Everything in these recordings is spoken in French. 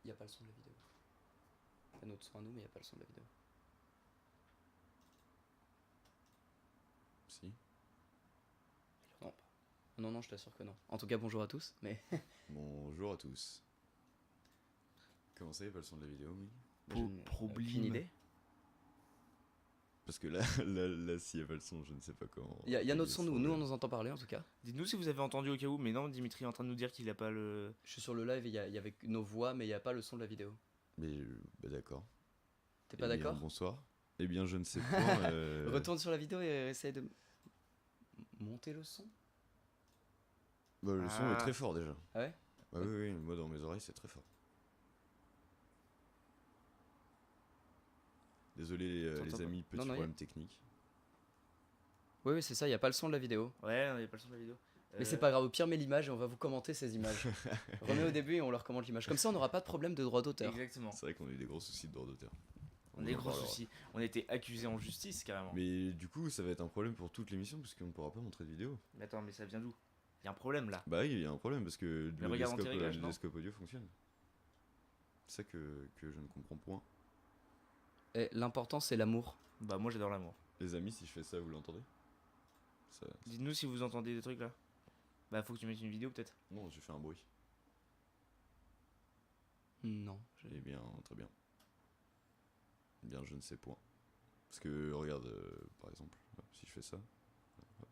y a pas le son de la vidéo. Il y a notre son à nous, mais il y a pas le son de la vidéo. Si. Non, non, je t'assure que non. En tout cas, bonjour à tous. Mais Bonjour à tous. Comment ça, il n'y a pas le son de la vidéo, oui? aucune idée. Parce que là s'il n'y a pas le son, je ne sais pas comment. Il y a notre son, nous on nous entend parler en tout cas. Dites-nous si vous avez entendu au cas où, mais non, Dimitri est en train de nous dire qu'il a pas le. Je suis sur le live et il y avait nos voix, mais il n'y a pas le son de la vidéo. Mais bah d'accord. T'es pas Eh bien, d'accord? Bonsoir. Eh bien, je ne sais pas. Retourne sur la vidéo et essaye de monter le son. Bah, le son est très fort déjà. Ah ouais? Ah oui, moi dans mes oreilles c'est très fort. Désolé les T'entends amis, pas? petit Non, problème technique. Oui, c'est ça, il n'y a pas le son de la vidéo. Ouais, il n'y a pas le son de la vidéo. Mais c'est pas grave, au pire, mets l'image et on va vous commenter ces images. Remets au début et on leur commente l'image. Comme ça, on n'aura pas de problème de droit d'auteur. Exactement. C'est vrai qu'on a eu des gros soucis de droit d'auteur. On a des en gros parlera. soucis. On a été accusés en justice carrément. Mais du coup, ça va être un problème pour toute l'émission parce qu'on ne pourra pas montrer de vidéo. Mais attends, mais ça vient d'où? Il y a un problème là. Bah oui, il y a un problème parce que Mais regarde dans tes réglages, le non desktop audio fonctionne. C'est ça que je ne comprends point. Et l'important, c'est l'amour. Bah, moi j'adore l'amour. Les amis, si je fais ça, vous l'entendez? Ça... Dites-nous si vous entendez des trucs là. Bah, faut que tu mettes une vidéo peut-être. Non, j'ai fait un bruit. Non. Eh bien, très bien. Eh bien, je ne sais point. Parce que, regarde, par exemple, hop, si je fais ça, hop,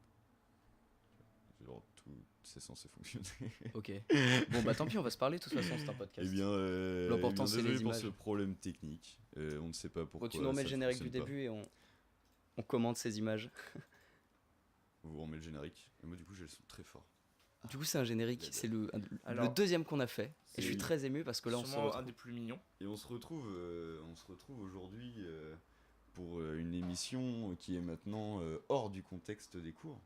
genre, tout c'est censé fonctionner. Ok. Bon, bah tant pis, on va se parler de toute façon, c'est un podcast. Eh bien, L'important, eh bien, c'est les désolé pour images. ce problème technique. On ne sait pas pourquoi. Bon, tu nous remets ça le générique du fonctionne pas. début et on commente ces images. Vous remet le générique. Et moi, du coup, j'ai le son très fort. Du coup, c'est un générique, c'est le Alors, deuxième qu'on a fait. Et je suis c'est très ému parce que là, on se sûrement retrouve. un des plus mignons. Et on se retrouve aujourd'hui pour une émission qui est maintenant hors du contexte des cours.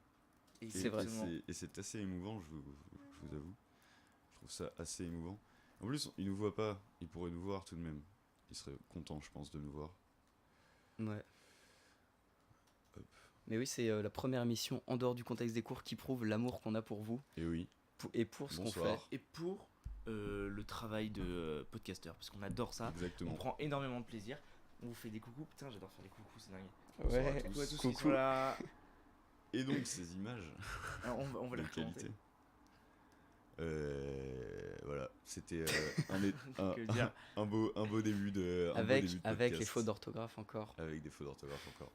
Et C'est vrai. Et c'est assez émouvant, je vous avoue. Je trouve ça assez émouvant. En plus, il nous voit pas, il pourrait nous voir tout de même. Il serait content, je pense, de nous voir. Ouais. Hop. Mais oui, c'est la première émission en dehors du contexte des cours qui prouve l'amour qu'on a pour vous Et oui, et pour ce qu'on fait. bonsoir. Et pour le travail de podcasteur, parce qu'on adore ça. On Exactement. prend énormément de plaisir. On vous fait des coucous. Putain, j'adore faire des coucous, c'est dingue. Bonsoir à tous. Coucou à tous qui Coucou. sont là. Et donc, ces images Alors, on va les de recommander. qualité. Voilà, c'était un, Que dire. un beau début de Avec début de les podcast. fautes d'orthographe encore. Avec des fautes d'orthographe encore.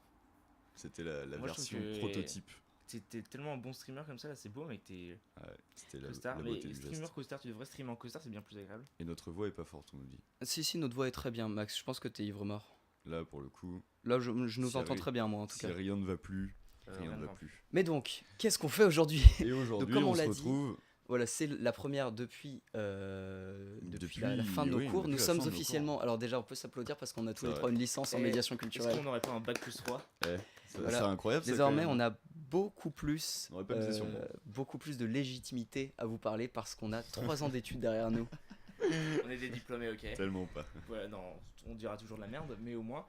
C'était la Moi, je trouve version que- prototype. T'es tellement un bon streamer comme ça, là, c'est beau, mec. T'es Ouais, c'était la costard. Mais beauté du streamer geste. costard, tu devrais streamer en costard, c'est bien plus agréable. Et notre voix est pas forte, on nous dit. Si, notre voix est très bien, Max. Je pense que t'es ivre-mort. Là, pour le coup, Là, je nous Si entends arri- très bien, moi, en tout si cas. rien ne va plus, rien rien ne ne va va. plus. Mais donc, qu'est-ce qu'on fait aujourd'hui? Et aujourd'hui, comme on on se l'a dit, retrouve. Voilà, c'est la première depuis la fin de nos oui, cours. depuis Nous la sommes fin de nos officiellement. Alors, déjà, on peut s'applaudir parce qu'on a tous C'est les vrai. trois une licence en Et médiation Est-ce culturelle. qu'on n'aurait pas un bac plus 3? Ça Voilà. serait incroyable. ça, Désormais, quand même. on a beaucoup plus, On aurait pas misé sur moi. beaucoup plus de légitimité à vous parler parce qu'on a 3 ans d'études derrière nous. On est des diplômés, ok. Tellement pas. Voilà, non, on dira toujours de la merde, mais au moins,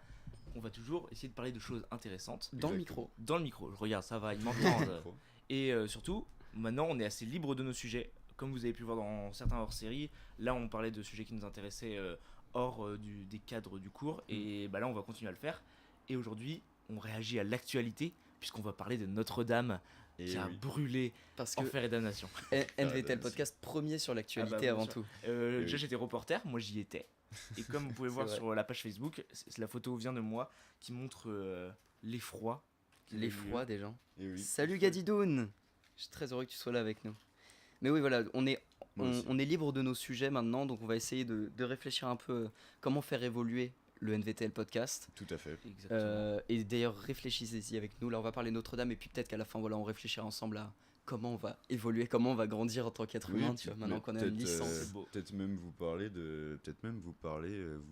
on va toujours essayer de parler de choses intéressantes. Dans le Exactement. micro. Dans le micro, je regarde, ça va, ils m'entendent. Et surtout, maintenant, on est assez libre de nos sujets. Comme vous avez pu voir dans certains hors-série, là, on parlait de sujets qui nous intéressaient hors des cadres du cours. Et bah, là, on va continuer à le faire. Et aujourd'hui, on réagit à l'actualité, puisqu'on va parler de Notre-Dame Et qui a oui. brûlé Parce que Enfer et Damnation. NVTL Podcast, premier sur l'actualité Ah bah, bien avant sûr. tout. oui. Déjà, j'étais reporter, moi j'y étais. Et comme vous pouvez C'est voir vrai. sur la page Facebook, la photo vient de moi qui montre l'effroi. L'effroi des gens. Et oui. Salut Gadidoun! Je suis très heureux que tu sois là avec nous. Mais oui, voilà, Moi aussi. on est libre de nos sujets maintenant, donc on va essayer de réfléchir un peu comment faire évoluer le NVTL podcast. Tout à fait. Exactement. Et d'ailleurs, réfléchissez-y avec nous. Là, on va parler Notre-Dame, et puis peut-être qu'à la fin, voilà, on réfléchira ensemble à comment on va évoluer, comment on va grandir en tant qu'être Oui, humain, tu vois, maintenant qu'on a une licence. C'est beau. Peut-être même vous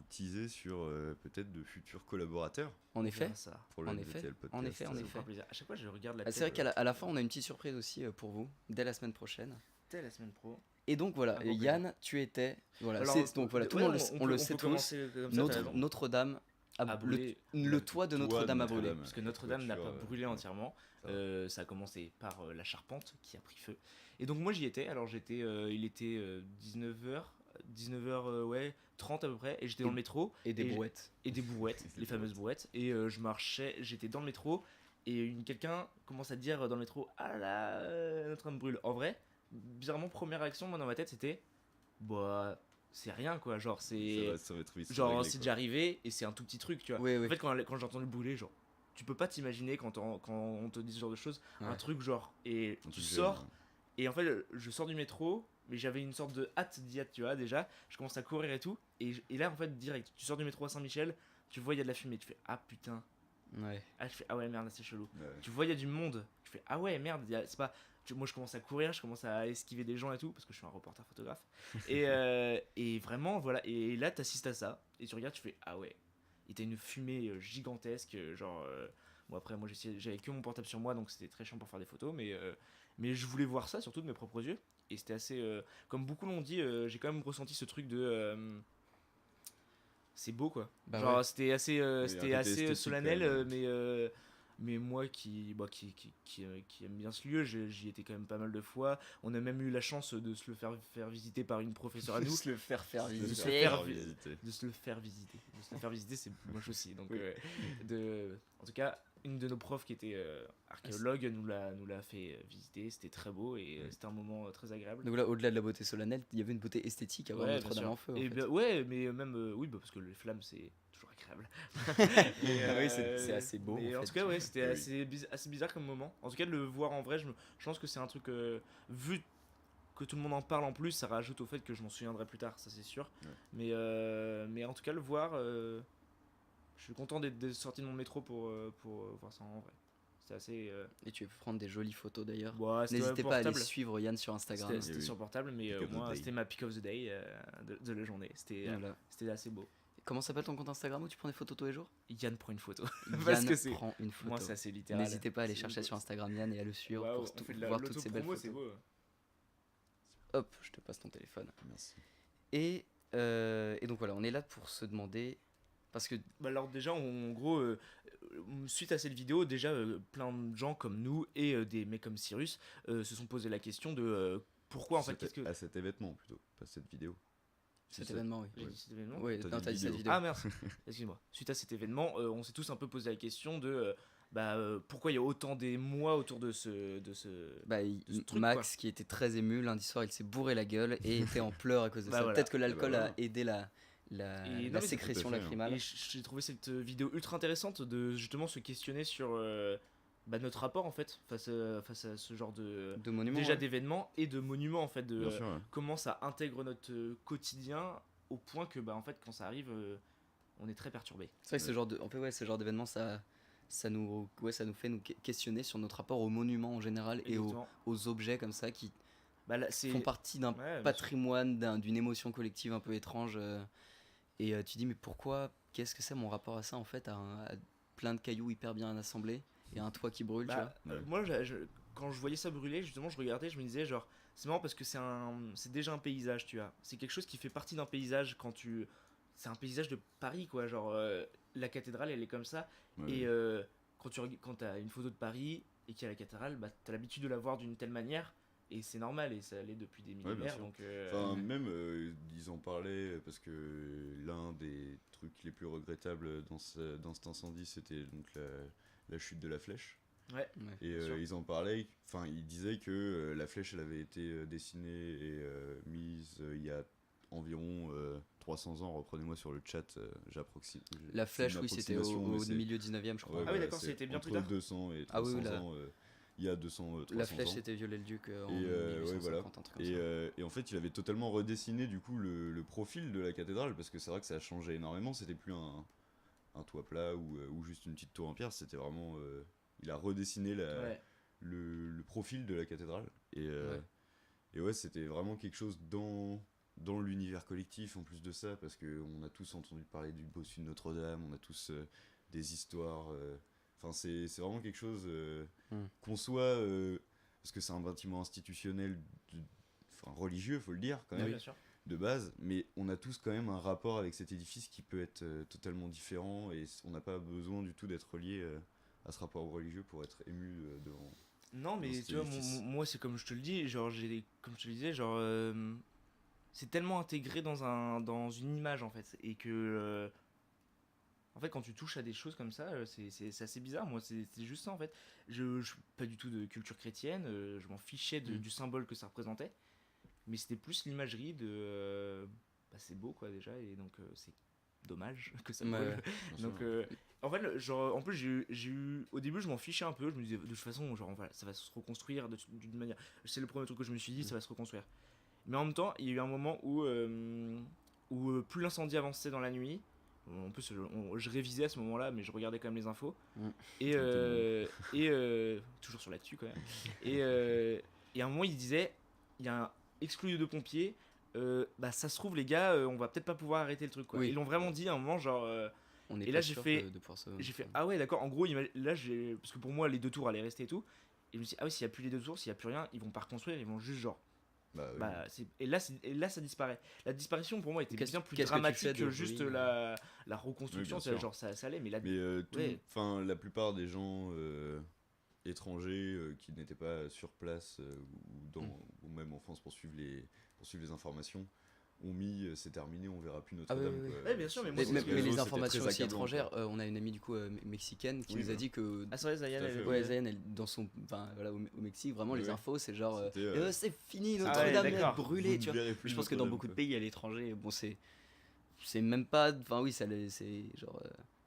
teaser sur peut-être de futurs collaborateurs En On effet, verra ça. pour le En NVTL effet, podcast. en effet, en Ça me effet. fera plaisir. À chaque fois, je regarde la Ah, tête. c'est vrai qu'à la fin, on a une petite surprise aussi pour vous, dès la semaine prochaine. Dès la semaine pro. Et donc voilà, Un gros Yann, tu étais. Voilà, Alors, donc voilà, tout le ouais, monde on le sait peut tous. commencer comme ça, t'as raison. Notre-Dame a A brûlé. brûlé. Le toit de Notre-Dame a brûlé. Parce que Notre-Dame n'a pas Toiture, brûlé entièrement. ça va. Ça a commencé par la charpente qui a pris feu. Et donc moi j'y étais. Alors il était 19h. 19h, ouais, 30 à peu près, et j'étais dans le métro. Et des Et- brouettes. Et des brouettes, Des les fameuses brouettes. Et je marchais, j'étais dans le métro, et quelqu'un commence à dire dans le métro, ah là, notre train brûle. En vrai, bizarrement, première réaction, moi dans ma tête, c'était, bah, c'est rien quoi, genre c'est. Ça va être vite Genre, réglé, c'est quoi. déjà arrivé et c'est un tout petit truc, tu vois. Oui, oui. En fait, quand j'ai entendu brûler, genre, tu peux pas t'imaginer quand on te dit ce genre de choses, un Ouais. truc genre, et Un tu truc sors, jeune, et en fait, je sors du métro, mais j'avais une sorte de hâte d'y être, tu vois, déjà. Je commence à courir et tout, et là, en fait, direct, tu sors du métro à Saint-Michel, tu vois, il y a de la fumée, tu fais, ah putain, Ouais. ah, je fais, ah ouais, merde, là, c'est chelou. ouais. Tu vois, il y a du monde, tu fais, ah ouais, merde, c'est pas. Moi, je commence à courir, je commence à esquiver des gens et tout, parce que je suis un reporter photographe. Et vraiment, voilà. Et là, t'assistes à ça, et tu regardes, tu fais, ah ouais. Et t'as une fumée gigantesque, genre. Bon, après, moi, j'avais que mon portable sur moi, donc c'était très chiant pour faire des photos, mais je voulais voir ça, surtout de mes propres yeux. Et c'était assez. Comme beaucoup l'ont dit, j'ai quand même ressenti ce truc de. C'est beau, quoi. Bah Genre, ouais. c'était assez, un c'était côté assez esthétique, solennel, quand même. mais moi qui aime bien ce lieu, j'y étais quand même pas mal de fois. On a même eu la chance de se le faire visiter par une professeure à nous. Juste le faire De visiter. se faire visiter. De se le faire visiter. De se le faire visiter, c'est moche aussi. Donc, en tout cas, une de nos profs qui était archéologue nous l'a fait visiter. C'était très beau et c'était un moment très agréable. Donc là, au-delà de la beauté solennelle, il y avait une beauté esthétique à voir Ouais, Notre-Dame bien sûr. en feu. En Et fait. bien, ouais, mais même, oui, bah, parce que les flammes, c'est toujours agréable. Oui, c'est assez beau, Mais en en, fait. tout cas, ouais, c'était Oui. assez bizarre comme moment. En tout cas, de le voir en vrai, je pense que c'est un truc. Vu que tout le monde en parle en plus, ça rajoute au fait que je m'en souviendrai plus tard, ça c'est sûr. Ouais. Mais en tout cas, le voir, je suis content d'être sorti de mon métro pour voir ça en vrai. C'était assez. Et tu peux prendre des jolies photos d'ailleurs. Ouais, c'était N'hésitez pas à aller portable. suivre Yann sur Instagram. C'était Oui. sur portable, mais Pick au of the moins day. c'était ma pick of the day de la journée. Voilà. C'était assez beau. Comment s'appelle ton compte Instagram où tu prends des photos tous les jours? Yann prend une photo. Yann que c'est- prend une Pour moi, photo. c'est assez littéral. N'hésitez pas à aller C'est chercher beau. sur Instagram Yann et à le suivre Waouh, pour on fait de voir toutes ces belles l'autopromo, c'est photos. beau. Hop, je te passe ton téléphone. Merci. Et donc voilà, on est là pour se demander. Parce que Bah alors déjà, en gros, suite à cette vidéo, déjà plein de gens comme nous et des mecs comme Cyrus se sont posé la question de pourquoi en fait, qu'est-ce que... À cet événement plutôt, pas cette vidéo. cet C'est- événement, oui. J'ai dit cet événement Oui, T'as non, dit t'as dit cette vidéo. vidéo. Ah merci, excuse-moi. Suite à cet événement, on s'est tous un peu posé la question de pourquoi il y a autant d'émoi autour de ce... Bah, ce truc, Max, qui était très ému, lundi soir, il s'est bourré la gueule et était en pleurs à cause de Bah ça. voilà. Peut-être que l'alcool Bah voilà. a aidé la Et non, mais la c'est sécrétion tout à fait, hein. lacrymale. Et j'ai trouvé cette vidéo ultra intéressante de justement se questionner sur notre rapport en fait face à ce genre de... De monuments. Déjà ouais. d'événements et de monuments en fait, de Bien sûr, ouais. comment ça intègre notre quotidien au point que en fait quand ça arrive on est très perturbé. C'est vrai que ce genre de, en fait, ouais, ce genre d'événement, ça nous fait nous questionner sur notre rapport aux monuments en général et aux objets comme ça qui Bah là, c'est font partie d'un Ouais, bien sûr. patrimoine, d'une émotion collective un peu étrange. Et tu dis, mais pourquoi, qu'est-ce que c'est mon rapport à ça en fait, à plein de cailloux hyper bien assemblés et un toit qui brûle, tu vois. Bah, Ouais. moi quand je voyais ça brûler, justement je regardais, je me disais genre c'est marrant parce que c'est déjà un paysage, tu vois. C'est quelque chose qui fait partie d'un paysage c'est un paysage de Paris quoi, genre la cathédrale elle est comme ça. Ouais. Et quand t'as une photo de Paris et qu'il y a la cathédrale, bah, t'as l'habitude de la voir d'une telle manière et c'est normal et ça l'est depuis des bien millénaires. sûr. Donc, Enfin, même ils en parlaient parce que l'un des trucs les plus regrettables dans cet incendie, c'était donc la chute de la flèche. ouais. Ouais. Et sûr. ils en parlaient, enfin ils disaient que la flèche elle avait été dessinée et mise il y a environ 300 ans, reprenez-moi sur le chat, j'approxime. La c'est une flèche, oui, c'était approximation, mais au c'est- milieu 19e, je crois. Ouais, Ah oui, voilà, d'accord, c'est c'était bien entre plus tard. 200 et 300 Ah oui, ans, il y a 200, 300 La flèche, ans. c'était Viollet-le-Duc en Et, ouais, 1850, voilà. un truc comme ça. Et en fait, il avait totalement redessiné du coup le profil de la cathédrale parce que c'est vrai que ça a changé énormément. C'était plus un toit plat ou juste une petite tour en pierre. C'était vraiment. Il a redessiné Ouais. le profil de la cathédrale. Ouais. Et ouais, c'était vraiment quelque chose dans l'univers collectif en plus de ça parce qu'on a tous entendu parler du bossu de Notre-Dame, on a tous des histoires. Enfin, c'est vraiment quelque chose qu'on soit. Parce que c'est un bâtiment institutionnel, enfin religieux, faut le dire quand Ouais, même, bien sûr. de base, mais on a tous quand même un rapport avec cet édifice qui peut être totalement différent et on n'a pas besoin du tout d'être relié à ce rapport religieux pour être ému devant. Non, mais dans cet tu vois, édifice. moi, c'est comme je te le dis, genre, comme je te le disais, genre, c'est tellement intégré dans une image en fait, et que en fait quand tu touches à des choses comme ça, c'est assez bizarre. Moi c'est juste ça en fait. Je suis pas du tout de culture chrétienne, je m'en fichais du symbole que ça représentait, mais c'était plus l'imagerie de bah, c'est beau quoi déjà, et donc c'est dommage que ça brûle. Ouais. Bien Donc, sûr. en fait, genre, en plus, j'ai eu. Au début, je m'en fichais un peu. Je me disais, de toute façon, genre, voilà, ça va se reconstruire d'une manière. C'est le premier truc que je me suis dit, ça va se reconstruire. Mais en même temps, il y a eu un moment où plus l'incendie avançait dans la nuit. En plus, je révisais à ce moment-là, mais je regardais quand même les infos. Mm. Et toujours sur l'actu quand même. Et à un moment, il disait, il y a un exclu de pompiers. Bah, ça se trouve, les gars, on va peut-être pas pouvoir arrêter le truc. Quoi. Oui. Ils l'ont vraiment dit à un moment, genre. On est Et pas là, j'ai sûr fait- de pouvoir se. J'ai fait ah ouais d'accord, en gros là j'ai, parce que pour moi les 2 tours allaient rester et tout, et je me suis dit ah oui, s'il y a plus les 2 tours, s'il y a plus rien, ils vont pas reconstruire, ils vont juste genre Bah, oui. bah et là ça disparaît. La disparition pour moi était Qu'est-ce- bien plus qu'est-ce que tu dramatique fais que de juste joli, la reconstruction, Oui, bien c'est sûr. genre ça allait, mais là Mais ouais. la plupart des gens étrangers qui n'étaient pas sur place ou même en France pour suivre les informations ont mis c'est terminé, on verra plus Notre-Dame. Ah oui, oui, quoi. oui. Ouais, bien sûr, mais moi, Mais, c'est mais- ce que mais je les c'était informations très aussi accablant, étrangères, quoi. on a une amie du coup mexicaine qui Oui, nous a bah. dit que Ah c'est vrai, Zayan Tout à fait, ouais, Zayn, dans son, enfin, voilà, au Mexique, vraiment Oui, les oui. infos, c'est genre, C'était, c'est fini, Ah ouais, Notre-Dame est d'accord. brûlée, Vous tu ne vois. verrez plus Je pense que dans Notre-Dame, beaucoup de quoi. pays à l'étranger, bon, c'est même pas, enfin oui, c'est genre,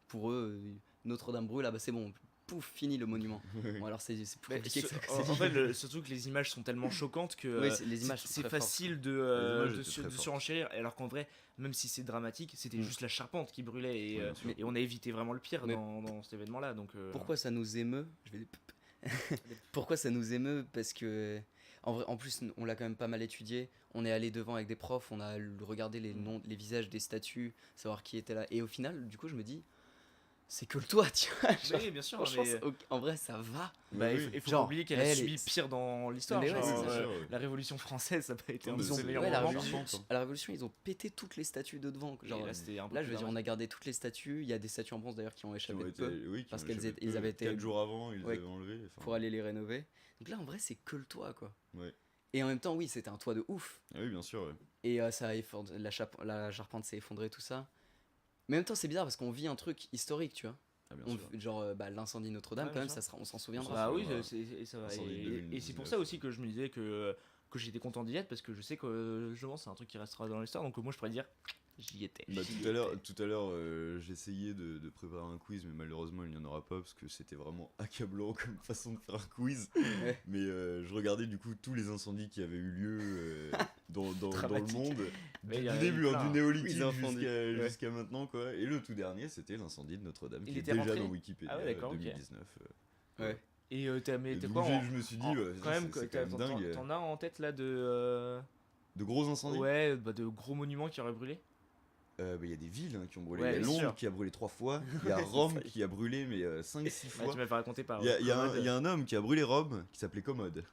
pour eux, Notre-Dame brûle, ah bah c'est bon, pouf, fini le monument. Bon, alors c'est plus Mais compliqué que ça. en fait, surtout que les images sont tellement choquantes que Oui, les images sont c'est très fortes. facile Les images de étaient très fortes. surenchérir, alors qu'en vrai, même si c'est dramatique, c'était Mm. juste la charpente qui brûlait, et, Ouais, bien sûr. et on a évité vraiment le pire Mais- dans cet événement-là. Donc, Pourquoi ça nous émeut? Je vais Pourquoi ça nous émeut? Parce que en vrai, en plus, on l'a quand même pas mal étudié. On est allé devant avec des profs, on a regardé les noms, les visages des statues, savoir qui était là. Et au final, du coup, je me dis, c'est que le toit, tu vois. Genre, Oui, bien sûr, franchement, mais en vrai, ça va. bah, Oui, il oui. faut Genre, pas oublier qu'elle a elle subi est- pire dans l'histoire. Mais ouais, genre, c'est bien ça. sûr, ouais. la Révolution française, ça n'a pas été Non, un de mais ses c'est- meilleurs Ouais, la moments. Révolution, à la Révolution, ils ont pété toutes les statues de devant. Et Genre, là, c'était un peu là, plus je veux dire, on a dramatique. gardé toutes les statues. Il y a des statues en bronze d'ailleurs qui ont Qui échappé ont de été, peu oui, qui parce ont qu'elles échappé étaient- de ils peu. avaient été 4 jours avant, ils ouais, les avaient enlevés. enfin, pour aller les rénover. Donc là, en vrai, c'est que le toit, quoi. Ouais. Et en même temps, oui, c'était un toit de ouf. Ah oui, bien sûr. Ouais. Et ça a la charpente s'est effondrée, tout ça. Mais en même temps, c'est bizarre parce qu'on vit un truc historique, tu vois. Ah, bien On- sûr. genre, l'incendie de Notre-Dame, Ouais, quand bien même, sûr. on s'en souviendra. Bah oui, Voilà. et ça va. Incendie de Et c'est pour 2019. ça aussi que je me disais que j'étais content d'y être, parce que je sais que justement c'est un truc qui restera dans l'histoire, donc moi je pourrais dire j'y étais. Bah, J'y tout à l'heure, j'essayais de préparer un quiz, mais malheureusement il n'y en aura pas parce que c'était vraiment accablant comme façon de faire un quiz. Ouais. Mais je regardais du coup tous les incendies qui avaient eu lieu dans le Dramatique. monde, Mais il du y en a eu début, plein. du néolithique Oui, incendie. jusqu'à maintenant, quoi. Et le tout dernier, c'était l'incendie de Notre-Dame, Il qui est était déjà rentré dans Wikipédia Ah ouais, d'accord, ok. 2019. Ouais. Et mais Et t'es donc, quoi je me suis dit, en- ouais, quand même, c'est quand même dingue. t'en as en tête là de De gros incendies. ouais, bah, de gros monuments qui auraient brûlé. Bah, y a des villes hein, qui ont brûlé. Ouais, Il y a bien Londres sûr. qui a brûlé 3 fois. Il y a Rome qui a brûlé, mais 5-6 Ouais, fois. tu m'avais raconté par Il y a Commode. un homme qui a brûlé Rome qui s'appelait Commode.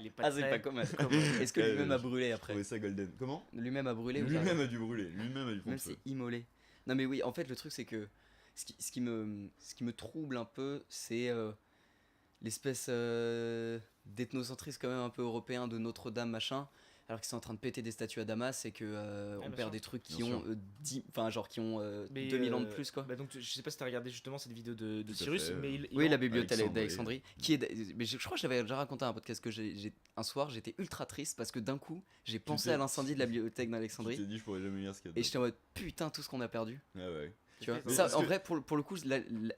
Il est Ah, c'est très- pas comme. Est-ce que lui-même a brûlé Je après? trouvais ça golden. Comment Lui-même a brûlé ou pas? Lui-même a dû brûler. Lui-même a dû Même prendre feu. c'est immolé. Non mais oui, en fait le truc c'est que ce qui me trouble un peu, c'est l'espèce d'ethnocentrisme quand même un peu européen de Notre-Dame machin, alors qu'ils sont en train de péter des statues à Damas et que on bien perd sûr. des trucs qui Bien ont 10, enfin genre qui ont Mais, 2000 ans de plus quoi. Bah donc je sais pas si t'as regardé justement cette vidéo de Tout à Cyrus, fait, mais Oui, en- la bibliothèque Alexandrie. d'Alexandrie, qui est. Mais je crois que j'avais déjà raconté à un podcast que un soir j'étais ultra triste parce que d'un coup j'ai pensé t'es- à l'incendie de la bibliothèque Tu d'Alexandrie t'es dit, je pourrais jamais lire ce qu'il y a et dedans. j'étais en mode putain tout ce qu'on a perdu. Ah ouais. Tu vois, Mais ça parce en que- vrai pour le coup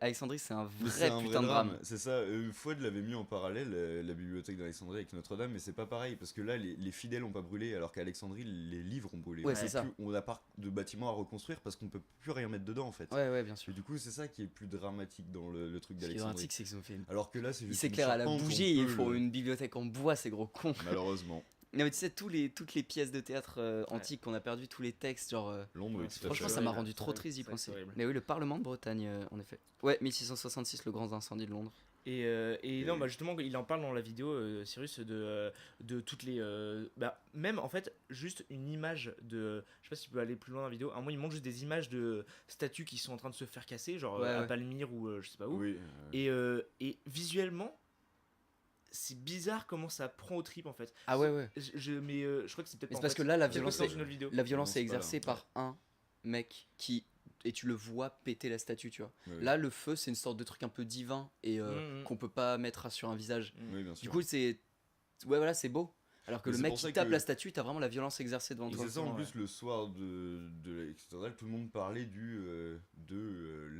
Alexandrie c'est un Mais vrai c'est un putain de drame. C'est ça. Fouad l'avait mis en parallèle, la bibliothèque d'Alexandrie avec Notre-Dame, mais c'est pas pareil parce que là, les fidèles ont pas brûlé, alors qu'à Alexandrie, les livres ont brûlé. Ouais, On c'est peut ça. plus- On n'a pas de bâtiments à reconstruire parce qu'on peut plus rien mettre dedans en fait. Ouais bien sûr. Et du coup, c'est ça qui est plus dramatique dans le truc Ce qui est d'Alexandrie. dramatique c'est qu'ils ont fait Alors que là, c'est ils juste. s'éclairent à la une charpente, bougie, on ils peut font le- une bibliothèque en bois, ces gros cons. Malheureusement. Non mais tu sais, toutes les pièces de théâtre antiques qu'on a perdues, tous les textes, genre... Londres, oui, Ouais, tout à franchement, fait. ça m'a horrible, rendu c'est trop horrible, triste d'y c'est vrai que penser. c'est horrible. Mais oui, le Parlement de Bretagne, en effet. Ouais, 1666, le grand incendie de Londres. Et non, bah justement, il en parle dans la vidéo, Cyrus, de toutes les. Bah, même en fait, juste une image de. Je sais pas si tu peux aller plus loin dans la vidéo. À un moment, il montre juste des images de statues qui sont en train de se faire casser, genre Ouais, à ouais. Palmyre ou je sais pas où. Oui. Et visuellement, c'est bizarre comment ça prend au trip en fait. Ah ouais. Mais je crois que c'est peut-être Mais pas c'est parce en que fait. là, la Peut-être que violence, c'est dans une autre vidéo. la violence Non, c'est est pas là, exercée ouais. par un mec qui. Et tu le vois péter la statue, tu vois. Ouais, Là, le feu, c'est une sorte de truc un peu divin et Mhm. qu'on peut pas mettre sur un visage. Oui, bien Du sûr. coup, c'est. Ouais, voilà, c'est beau. Alors que Mais le c'est mec pour qui ça tape que- la statue, t'as vraiment la violence exercée devant Et toi. c'est ça en Exactement, plus le soir de l'external, tout le monde parlait de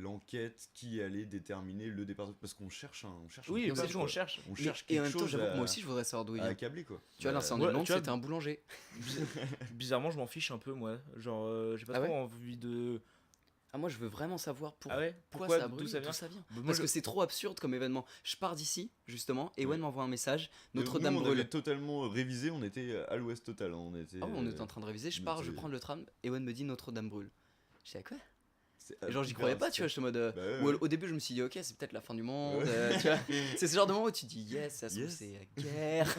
l'enquête qui allait déterminer le départ parce qu'on cherche un Oui, coupable, bah, c'est tout, quoi. on cherche. On Mais- cherche et en quelque même temps, chose j'avoue que moi à- aussi, je voudrais savoir d'où il à vient. accabler quoi. Tu vois, Bah, l'incendie ouais, de Londres, tu vois, c'était un boulanger. Bizarrement, je m'en fiche un peu, moi. Genre, j'ai pas Ah trop ouais envie de. Ah, moi, je veux vraiment savoir Ah ouais, pourquoi ça a d'où brûlé, ça vient. d'où ça vient. Bah, moi, Parce je- que c'est trop absurde comme événement. Je pars d'ici, justement, Ewen Ouais. m'envoie un message, nous, Notre-Dame on brûle. avait totalement révisé, on était à l'ouest total, hein, on était. Ah ouais, on était en train de réviser, je on pars, je était- prends le tram, Ewen me dit Notre-Dame brûle. Je sais quoi. c'est Et genre, j'y hyper croyais pas, abstrait. tu vois, j'étais en mode. Bah ouais, Ou ouais. au début, je me suis dit, ok, c'est peut-être la fin du monde, Ouais. tu vois. C'est ce genre de moment où tu dis, yes, ça se trouve, Yes. c'est la guerre.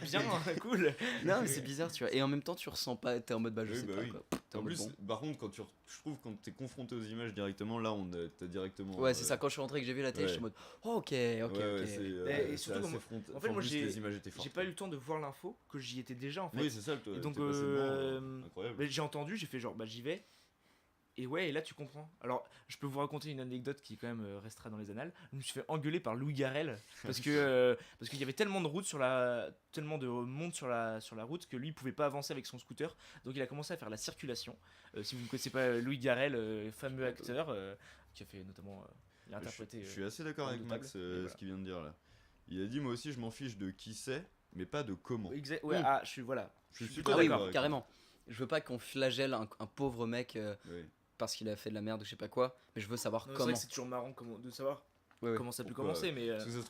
Bien, cool. Non, mais c'est bizarre, tu vois. Et en même temps, tu ressens pas, t'es en mode, bah, je Oui, sais bah pas, oui. quoi. T'es en En mode, plus, bon. par contre, je trouve quand t'es confronté aux images directement, là, t'as directement. Ouais, c'est ça, quand je suis rentré et que j'ai vu la télé, ouais. je suis en mode, oh, ok. Ouais, ok. c'est Et c'est surtout, assez moi- front. en fait, Enfin, moi, plus, j'ai- les images étaient fortes. J'ai pas eu le temps de voir l'info, que j'y étais déjà en fait. Oui, c'est ça, toi. Et donc, t'es passé devant, incroyable. mais j'ai entendu, j'ai fait genre, bah j'y vais. Et ouais, et là tu comprends. Alors, je peux vous raconter une anecdote qui quand même restera dans les annales. Je me suis fait engueuler par Louis Garrel parce qu'il y avait tellement de routes tellement de monde sur la route que lui il pouvait pas avancer avec son scooter. Donc il a commencé à faire la circulation. Si vous ne connaissez pas Louis Garrel, fameux acteur qui a fait notamment, il a interprété. Je suis assez d'accord avec Redoutable, Max, et voilà. ce qu'il vient de dire là. Il a dit, moi aussi, je m'en fiche de qui c'est, mais pas de comment. Ouais, Mm. ah, je suis voilà. Je suis plutôt Ah oui, d'accord. avec carrément. Je veux pas qu'on flagelle un pauvre mec Ouais. parce qu'il a fait de la merde ou je sais pas quoi, mais je veux savoir Non, c'est vrai comment. que c'est toujours marrant de savoir Ouais, ouais. comment ça a pu Pourquoi commencer, mais. Parce que ça se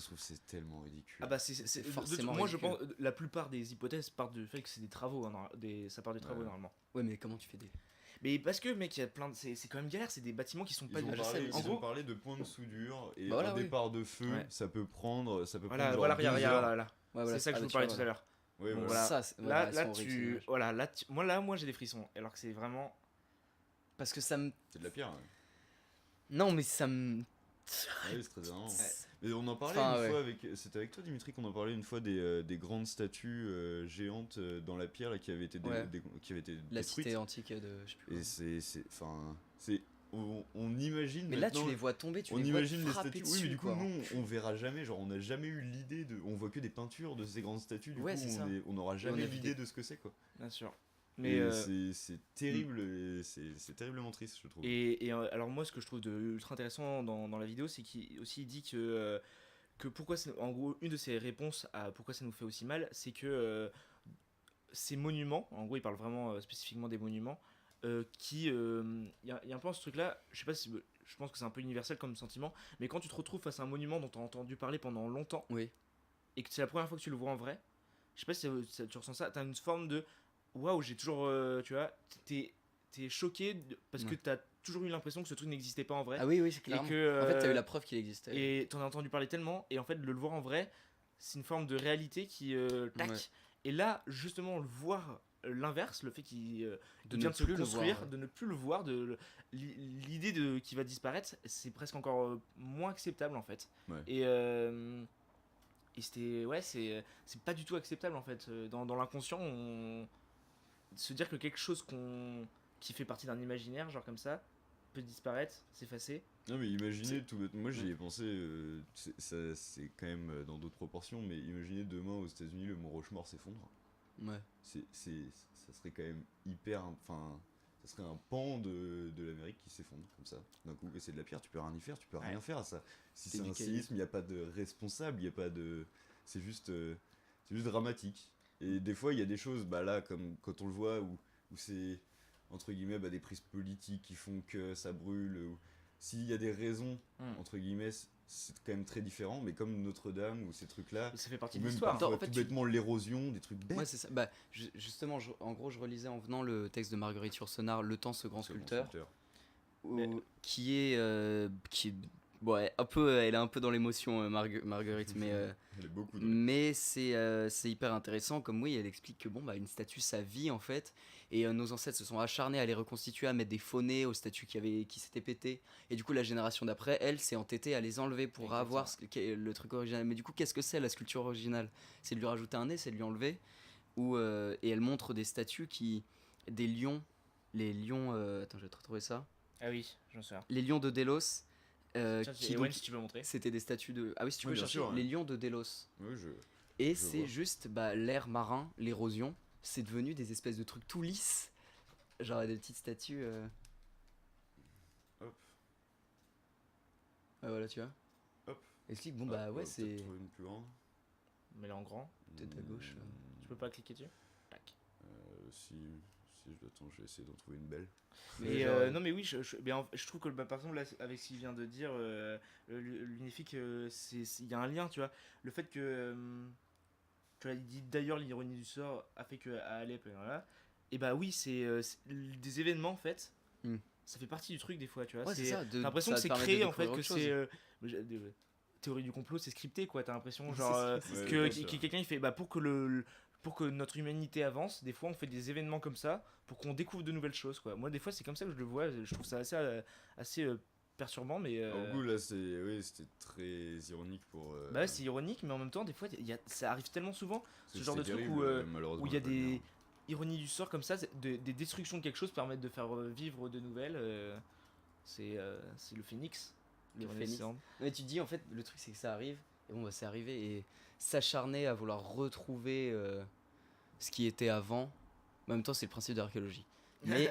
trouve, c'est tellement ridicule. Ah bah c'est forcément moi je ridicule. pense la plupart des hypothèses partent du fait que c'est des travaux ça part des travaux Ouais. normalement. Ouais, mais comment tu fais des. Mais parce que mec il y a plein de c'est quand même galère, c'est des bâtiments qui sont pas Ils ont du parlé, sais, en ils ont gros parlé de points de soudure et Bah voilà, un oui. départ de feu, Ouais. ça peut prendre voilà genre voilà 2 regarde heures. là. Ouais, voilà, C'est ça que ah je bah, vous tu parlais vois, tout à l'heure. Ouais, Bon, voilà. voilà. Ça, c'est- voilà, elles sont horribles, ces images. voilà là moi j'ai des frissons alors que c'est vraiment Parce que ça me. C'est de la pierre. Ouais. Non, mais ça me. Ouais, c'est très énervant. Mais on en parlait Enfin, une ouais. fois avec. C'était avec toi, Dimitri, qu'on en parlait une fois des grandes statues géantes dans la pierre là, qui avaient été, Ouais. qui avaient été La détruites. cité antique de. Je sais plus quoi. Et c'est. On imagine. Mais là, tu maintenant- les vois tomber, tu On les vois imagine les frapper statues. dessus, Oui, mais du coup, quoi. nous, on verra jamais. Genre, on n'a jamais eu l'idée de. On voit que des peintures de ces grandes statues. Du Ouais, coup, c'est ça. on n'aura on jamais a l'idée vidé. de ce que c'est, quoi. bien sûr. Mais Mais c'est terrible. et c'est terriblement triste, je trouve. alors moi ce que je trouve de ultra intéressant dans la vidéo c'est qu'il aussi dit que pourquoi en gros une de ses réponses à pourquoi ça nous fait aussi mal c'est que ces monuments en gros il parle vraiment spécifiquement des monuments qui il y a un peu ce truc là je sais pas si je pense que c'est un peu universel comme sentiment mais quand tu te retrouves face à un monument dont tu as entendu parler pendant longtemps Oui. et que c'est la première fois que tu le vois en vrai je sais pas si tu ressens ça t'as une forme de waouh j'ai toujours tu vois t'es choqué parce que Ouais. t'as toujours eu l'impression que ce truc n'existait pas en vrai Ah oui, oui, c'est et clairement. que En fait, t'as eu la preuve qu'il existait. et t'en as entendu parler tellement et en fait de le voir en vrai c'est une forme de réalité qui tac Ouais. et là justement le voir l'inverse le fait qu'il De vient ne de se plus le construire voir. de ne plus le voir l'idée de qui va disparaître c'est presque encore moins acceptable en fait Ouais. et c'était ouais c'est pas du tout acceptable en fait dans l'inconscient se dire que quelque chose qui fait partie d'un imaginaire genre comme ça peut disparaître s'effacer. Non, mais imaginez C'est- tout bêtement. Moi, j'y ai pensé. C'est quand même dans d'autres proportions. Mais imaginez demain aux États-Unis, le mont Rushmore s'effondre. Ouais. Ça serait quand même hyper. Enfin, ça serait un pan de l'Amérique qui s'effondre comme ça. D'un coup, et c'est de la pierre, tu peux rien y faire, tu peux rien faire à ça. Si C'est c'est du un caillou. séisme, il n'y a pas de responsable, il n'y a pas de. C'est juste dramatique. Et des fois, il y a des choses, bah là, comme quand on le voit, où c'est entre guillemets bah, des prises politiques qui font que ça brûle. Ou s'il y a des raisons, entre guillemets, c'est quand même très différent. Mais comme Notre-Dame ou ces trucs-là, Et ça fait partie ou de même l'histoire. parfois Attends, en fait, tout tu- bêtement l'érosion, des trucs bêtes. Ouais, c'est ça. Bah, justement, en gros, je relisais en venant le texte de Marguerite Yourcenar, Le temps, ce grand Ce grand sculpteur, sculpteur. qui est Ouais, un peu, elle est un peu dans l'émotion, Marguerite, mais, Elle est beaucoup dans mais c'est hyper intéressant. Comme oui, elle explique que bon, bah, une statue, ça vit en fait. Et nos ancêtres se sont acharnés à les reconstituer, à mettre des faux-nez aux statues qui s'étaient pétées. Et du coup, la génération d'après, elle, s'est entêtée à les enlever pour avoir qu'est le truc original. Mais du coup, qu'est-ce que c'est la sculpture originale? C'est de lui rajouter un nez, c'est de lui enlever. Et elle montre des statues des lions. Les lions. Attends, je vais te retrouver ça. Ah oui, j'en sais rien. Les lions de Délos. Tiens, Qui Ewen, donc, si tu veux montrer. c'était des statues de. Ah oui, si tu Oui, veux bien chercher sûr, les ouais. lions de Délos. Oui, Et je c'est vois. juste bah, l'air marin, l'érosion. C'est devenu des espèces de trucs tout lisses. Genre des petites statues. Hop. Ouais, voilà, tu vois. Hop. Explique, bon Ah, bah on ouais, va c'est. peut-être trouver une plus grande. Mais là en grand. Peut-être à gauche, Tu peux pas cliquer dessus. Tac. Si je dois je vais essayer d'en trouver une belle. Mais genre, non mais oui, je trouve que bah, par exemple là, avec ce qu'il vient de dire, l'unifique, il y a un lien, tu vois. Le fait que, tu vois, il dit d'ailleurs l'ironie du sort a fait que à Alep, voilà. Et bah oui, c'est des événements en fait. Mm. Ça fait partie du truc des fois, tu vois. Ouais, c'est ça. T'as l'impression que ça te c'est permet de créé en fait, découvrir que autre chose. c'est théorie du complot, c'est scripté quoi. T'as l'impression C'est genre ça, c'est Ouais, que bien sûr. quelqu'un il fait bah pour que notre humanité avance, des fois on fait des événements comme ça pour qu'on découvre de nouvelles choses quoi. Moi des fois c'est comme ça que je le vois, je trouve ça assez perturbant mais Au goût, là, c'était très ironique pour. bah ouais, c'est ironique mais en même temps des fois ça arrive tellement souvent ce genre de truc terrible, malheureusement, où il y a je peux le dire. des ironies du sort comme ça, des destructions de quelque chose permettent de faire vivre de nouvelles. C'est le phénix. Le qui phénix. renaît. Mais tu te dis en fait, le truc c'est que ça arrive. Et bon, bah c'est arrivé. Et s'acharner à vouloir retrouver ce qui était avant. En même temps, c'est le principe de l'archéologie. Mais.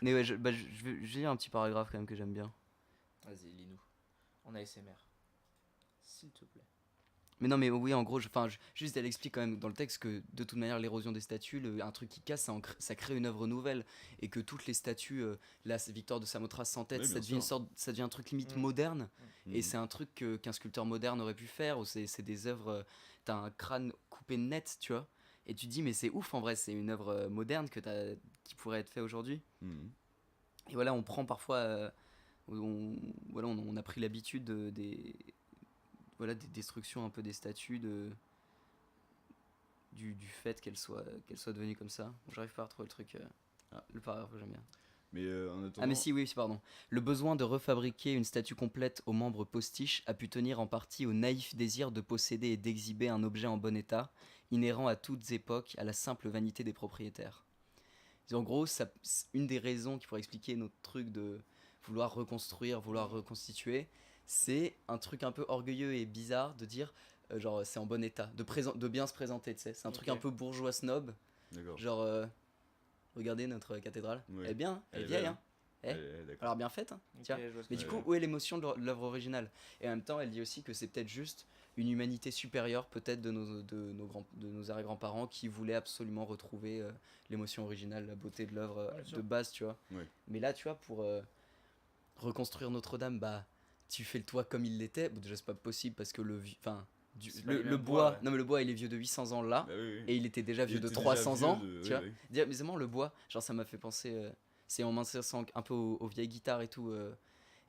Mais ouais, je vais lire un petit paragraphe quand même que j'aime bien. Vas-y, lis-nous. En ASMR. S'il te plaît. Mais non, mais oui, en gros, juste elle explique quand même dans le texte que de toute manière, l'érosion des statues, un truc qui casse, ça crée une œuvre nouvelle. Et que toutes les statues, là, Victor de Samothrace sans tête, Oui, ça bien devient sûr. ça devient un truc limite Mm. moderne. Et Mhm. c'est un truc qu'un sculpteur moderne aurait pu faire. Ou c'est des œuvres, t'as un crâne coupé net, tu vois. Et tu te dis, mais c'est ouf en vrai, c'est une œuvre moderne qui pourrait être fait aujourd'hui. Mhm. Et voilà, on prend parfois. On a pris l'habitude voilà, des destructions un peu des statues, du fait qu'elles soient devenues comme ça. J'arrive pas à retrouver le truc, le paragraphe que j'aime bien. Mais en attendant. Ah mais si, oui, pardon. Le besoin de refabriquer une statue complète aux membres postiches a pu tenir en partie au naïf désir de posséder et d'exhiber un objet en bon état, inhérent à toutes époques à la simple vanité des propriétaires. En gros, une des raisons qui pourrait expliquer notre truc de vouloir reconstruire, vouloir reconstituer, c'est un truc un peu orgueilleux et bizarre de dire genre c'est en bon état, de bien se présenter, tu sais. C'est un truc Ok. un peu bourgeois snob, D'accord. genre regardez notre cathédrale, Ouais. elle est bien, elle est Elle est vieille, belle, hein. Eh, D'accord. alors bien faite, hein. Ok, Tiens. je vois ce que Mais tu du veux coup, dire. où est l'émotion de l'œuvre originale? Et en même temps, elle dit aussi que c'est peut-être juste une humanité supérieure, peut-être de nos arrière-grands-parents qui voulaient absolument retrouver l'émotion originale, la beauté de l'œuvre Bien sûr. de base, tu vois. Ouais. Mais là, tu vois, pour reconstruire Notre-Dame, bah, tu fais le toit comme il l'était. Bon, déjà, c'est pas possible parce que C'est pas les le mêmes bois, bois, ouais. non mais le bois, il est vieux de 800 ans là. Bah oui, oui. Et il était déjà Il vieux de était déjà 300 vieux ans, de- tu oui, vois. oui. Mais vraiment, le bois, genre ça m'a fait penser, c'est en m'intéressant un peu aux vieilles guitares et tout.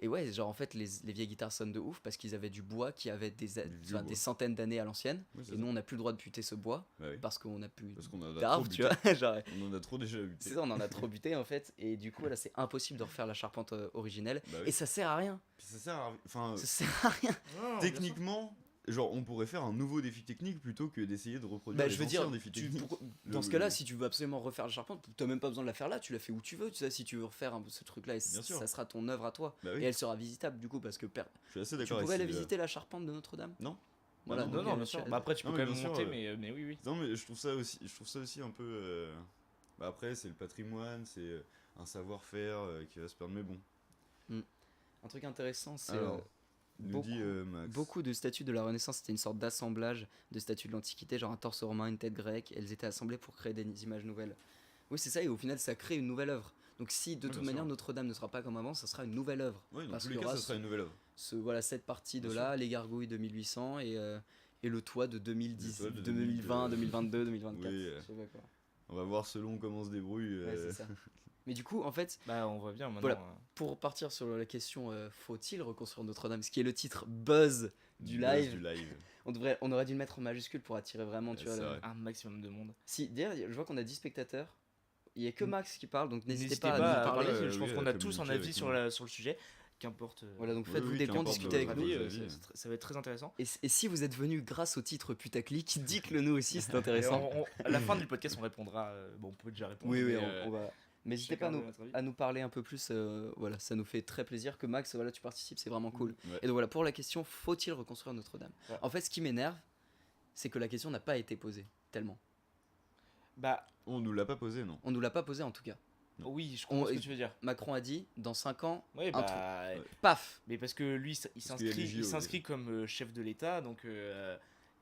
Et ouais, genre en fait, les vieilles guitares sonnent de ouf parce qu'ils avaient du bois qui avait vieux des bois. centaines d'années à l'ancienne. Oui, c'est Et ça. nous, on n'a plus le droit de buter ce bois Bah oui. parce qu'on n'a plus Parce qu'on en a trop d'arbres, buté. tu vois. Genre, On en a trop déjà buté. c'est ça, on en a trop buté en fait. Et du coup, là, c'est impossible de refaire la charpente originelle. Bah Et oui. ça sert à rien. Puis ça sert à. Enfin, Ça sert à rien. Non, techniquement, genre, on pourrait faire un nouveau défi technique plutôt que d'essayer de reproduire Bah, les je veux anciens dire, défis techniques. dans ce cas-là, si tu veux absolument refaire la charpente, t'as même pas besoin de la faire là, tu la fais où tu veux. Tu sais, si tu veux refaire ce truc-là, et Bien sûr. ça sera ton œuvre à toi. Bah Et oui, elle sera visitable du coup, parce que je suis assez tu d'accord pourrais avec la cette visiter la charpente de Notre-Dame. Non. Voilà, Non, Non, donc, non, bien sûr. Bah après, tu peux Non, quand mais même bien sûr, monter, ouais. mais oui, oui. Non, mais je trouve ça aussi un peu. Bah après, c'est le patrimoine, c'est un savoir-faire qui va se perdre, mais bon. Un truc intéressant, c'est Alors, nous beaucoup, dit Max. beaucoup de statues de la Renaissance, c'était une sorte d'assemblage de statues de l'Antiquité, genre un torse romain, une tête grecque. Elles étaient assemblées pour créer des images nouvelles. Oui, c'est ça, et au final, ça crée une nouvelle œuvre. Donc si de Oui, toute bien manière sûr. Notre-Dame ne sera pas comme avant, ça sera une nouvelle œuvre. Oui, dans parce tous qu'il les y cas, aura ça sera une nouvelle œuvre. voilà, cette partie de Bien là, les gargouilles de 1800 et le toit de 2010, Le toit de 2020, 2022, 2024. Oui, je sais pas quoi. On va voir selon comment on se débrouille. Ouais, c'est ça. Mais du coup, en fait, Bah, on voit bien maintenant. Voilà. pour partir sur la question faut-il reconstruire Notre-Dame, ce qui est le titre buzz du buzz live, du live. on aurait dû le mettre en majuscule pour attirer vraiment, tu Ouais, vois. c'est le- vrai. Un maximum de monde. Si, d'ailleurs, je vois qu'on a 10 spectateurs. Il y a que Max qui parle, donc n'hésitez N'hésitez pas à pas nous à parler. parler. ouais, Je pense oui, qu'on à a tous un communiquer avis avec sur, nous. sur le sujet. Qu'importe. Voilà, donc Oui, faites-vous oui, des points, qu'importe discutez avec votre nous. avis. Ça va être très intéressant. Et si vous êtes venu grâce au titre putaclic, dites-le nous aussi, c'est Et intéressant. à la fin du podcast, on répondra. Bon, on peut déjà répondre. Oui, oui, mais, on va. N'hésitez chacun pas donne notre avis. à nous parler un peu plus. Voilà, ça nous fait très plaisir que Max, voilà, tu participes, c'est vraiment cool. Ouais. Et donc voilà, pour la question, faut-il reconstruire Notre-Dame? Ouais. En fait, ce qui m'énerve, c'est que la question n'a pas été posée, tellement. Bah, On nous l'a pas posé, non. On nous l'a pas posée en tout cas. oui, je comprends On- ce que tu veux dire. Macron a dit, dans 5 ans, Oui, un bah. Ouais. paf. Mais parce que lui, il qu'il y a les s'inscrit, JO, il s'inscrit comme chef de l'État, donc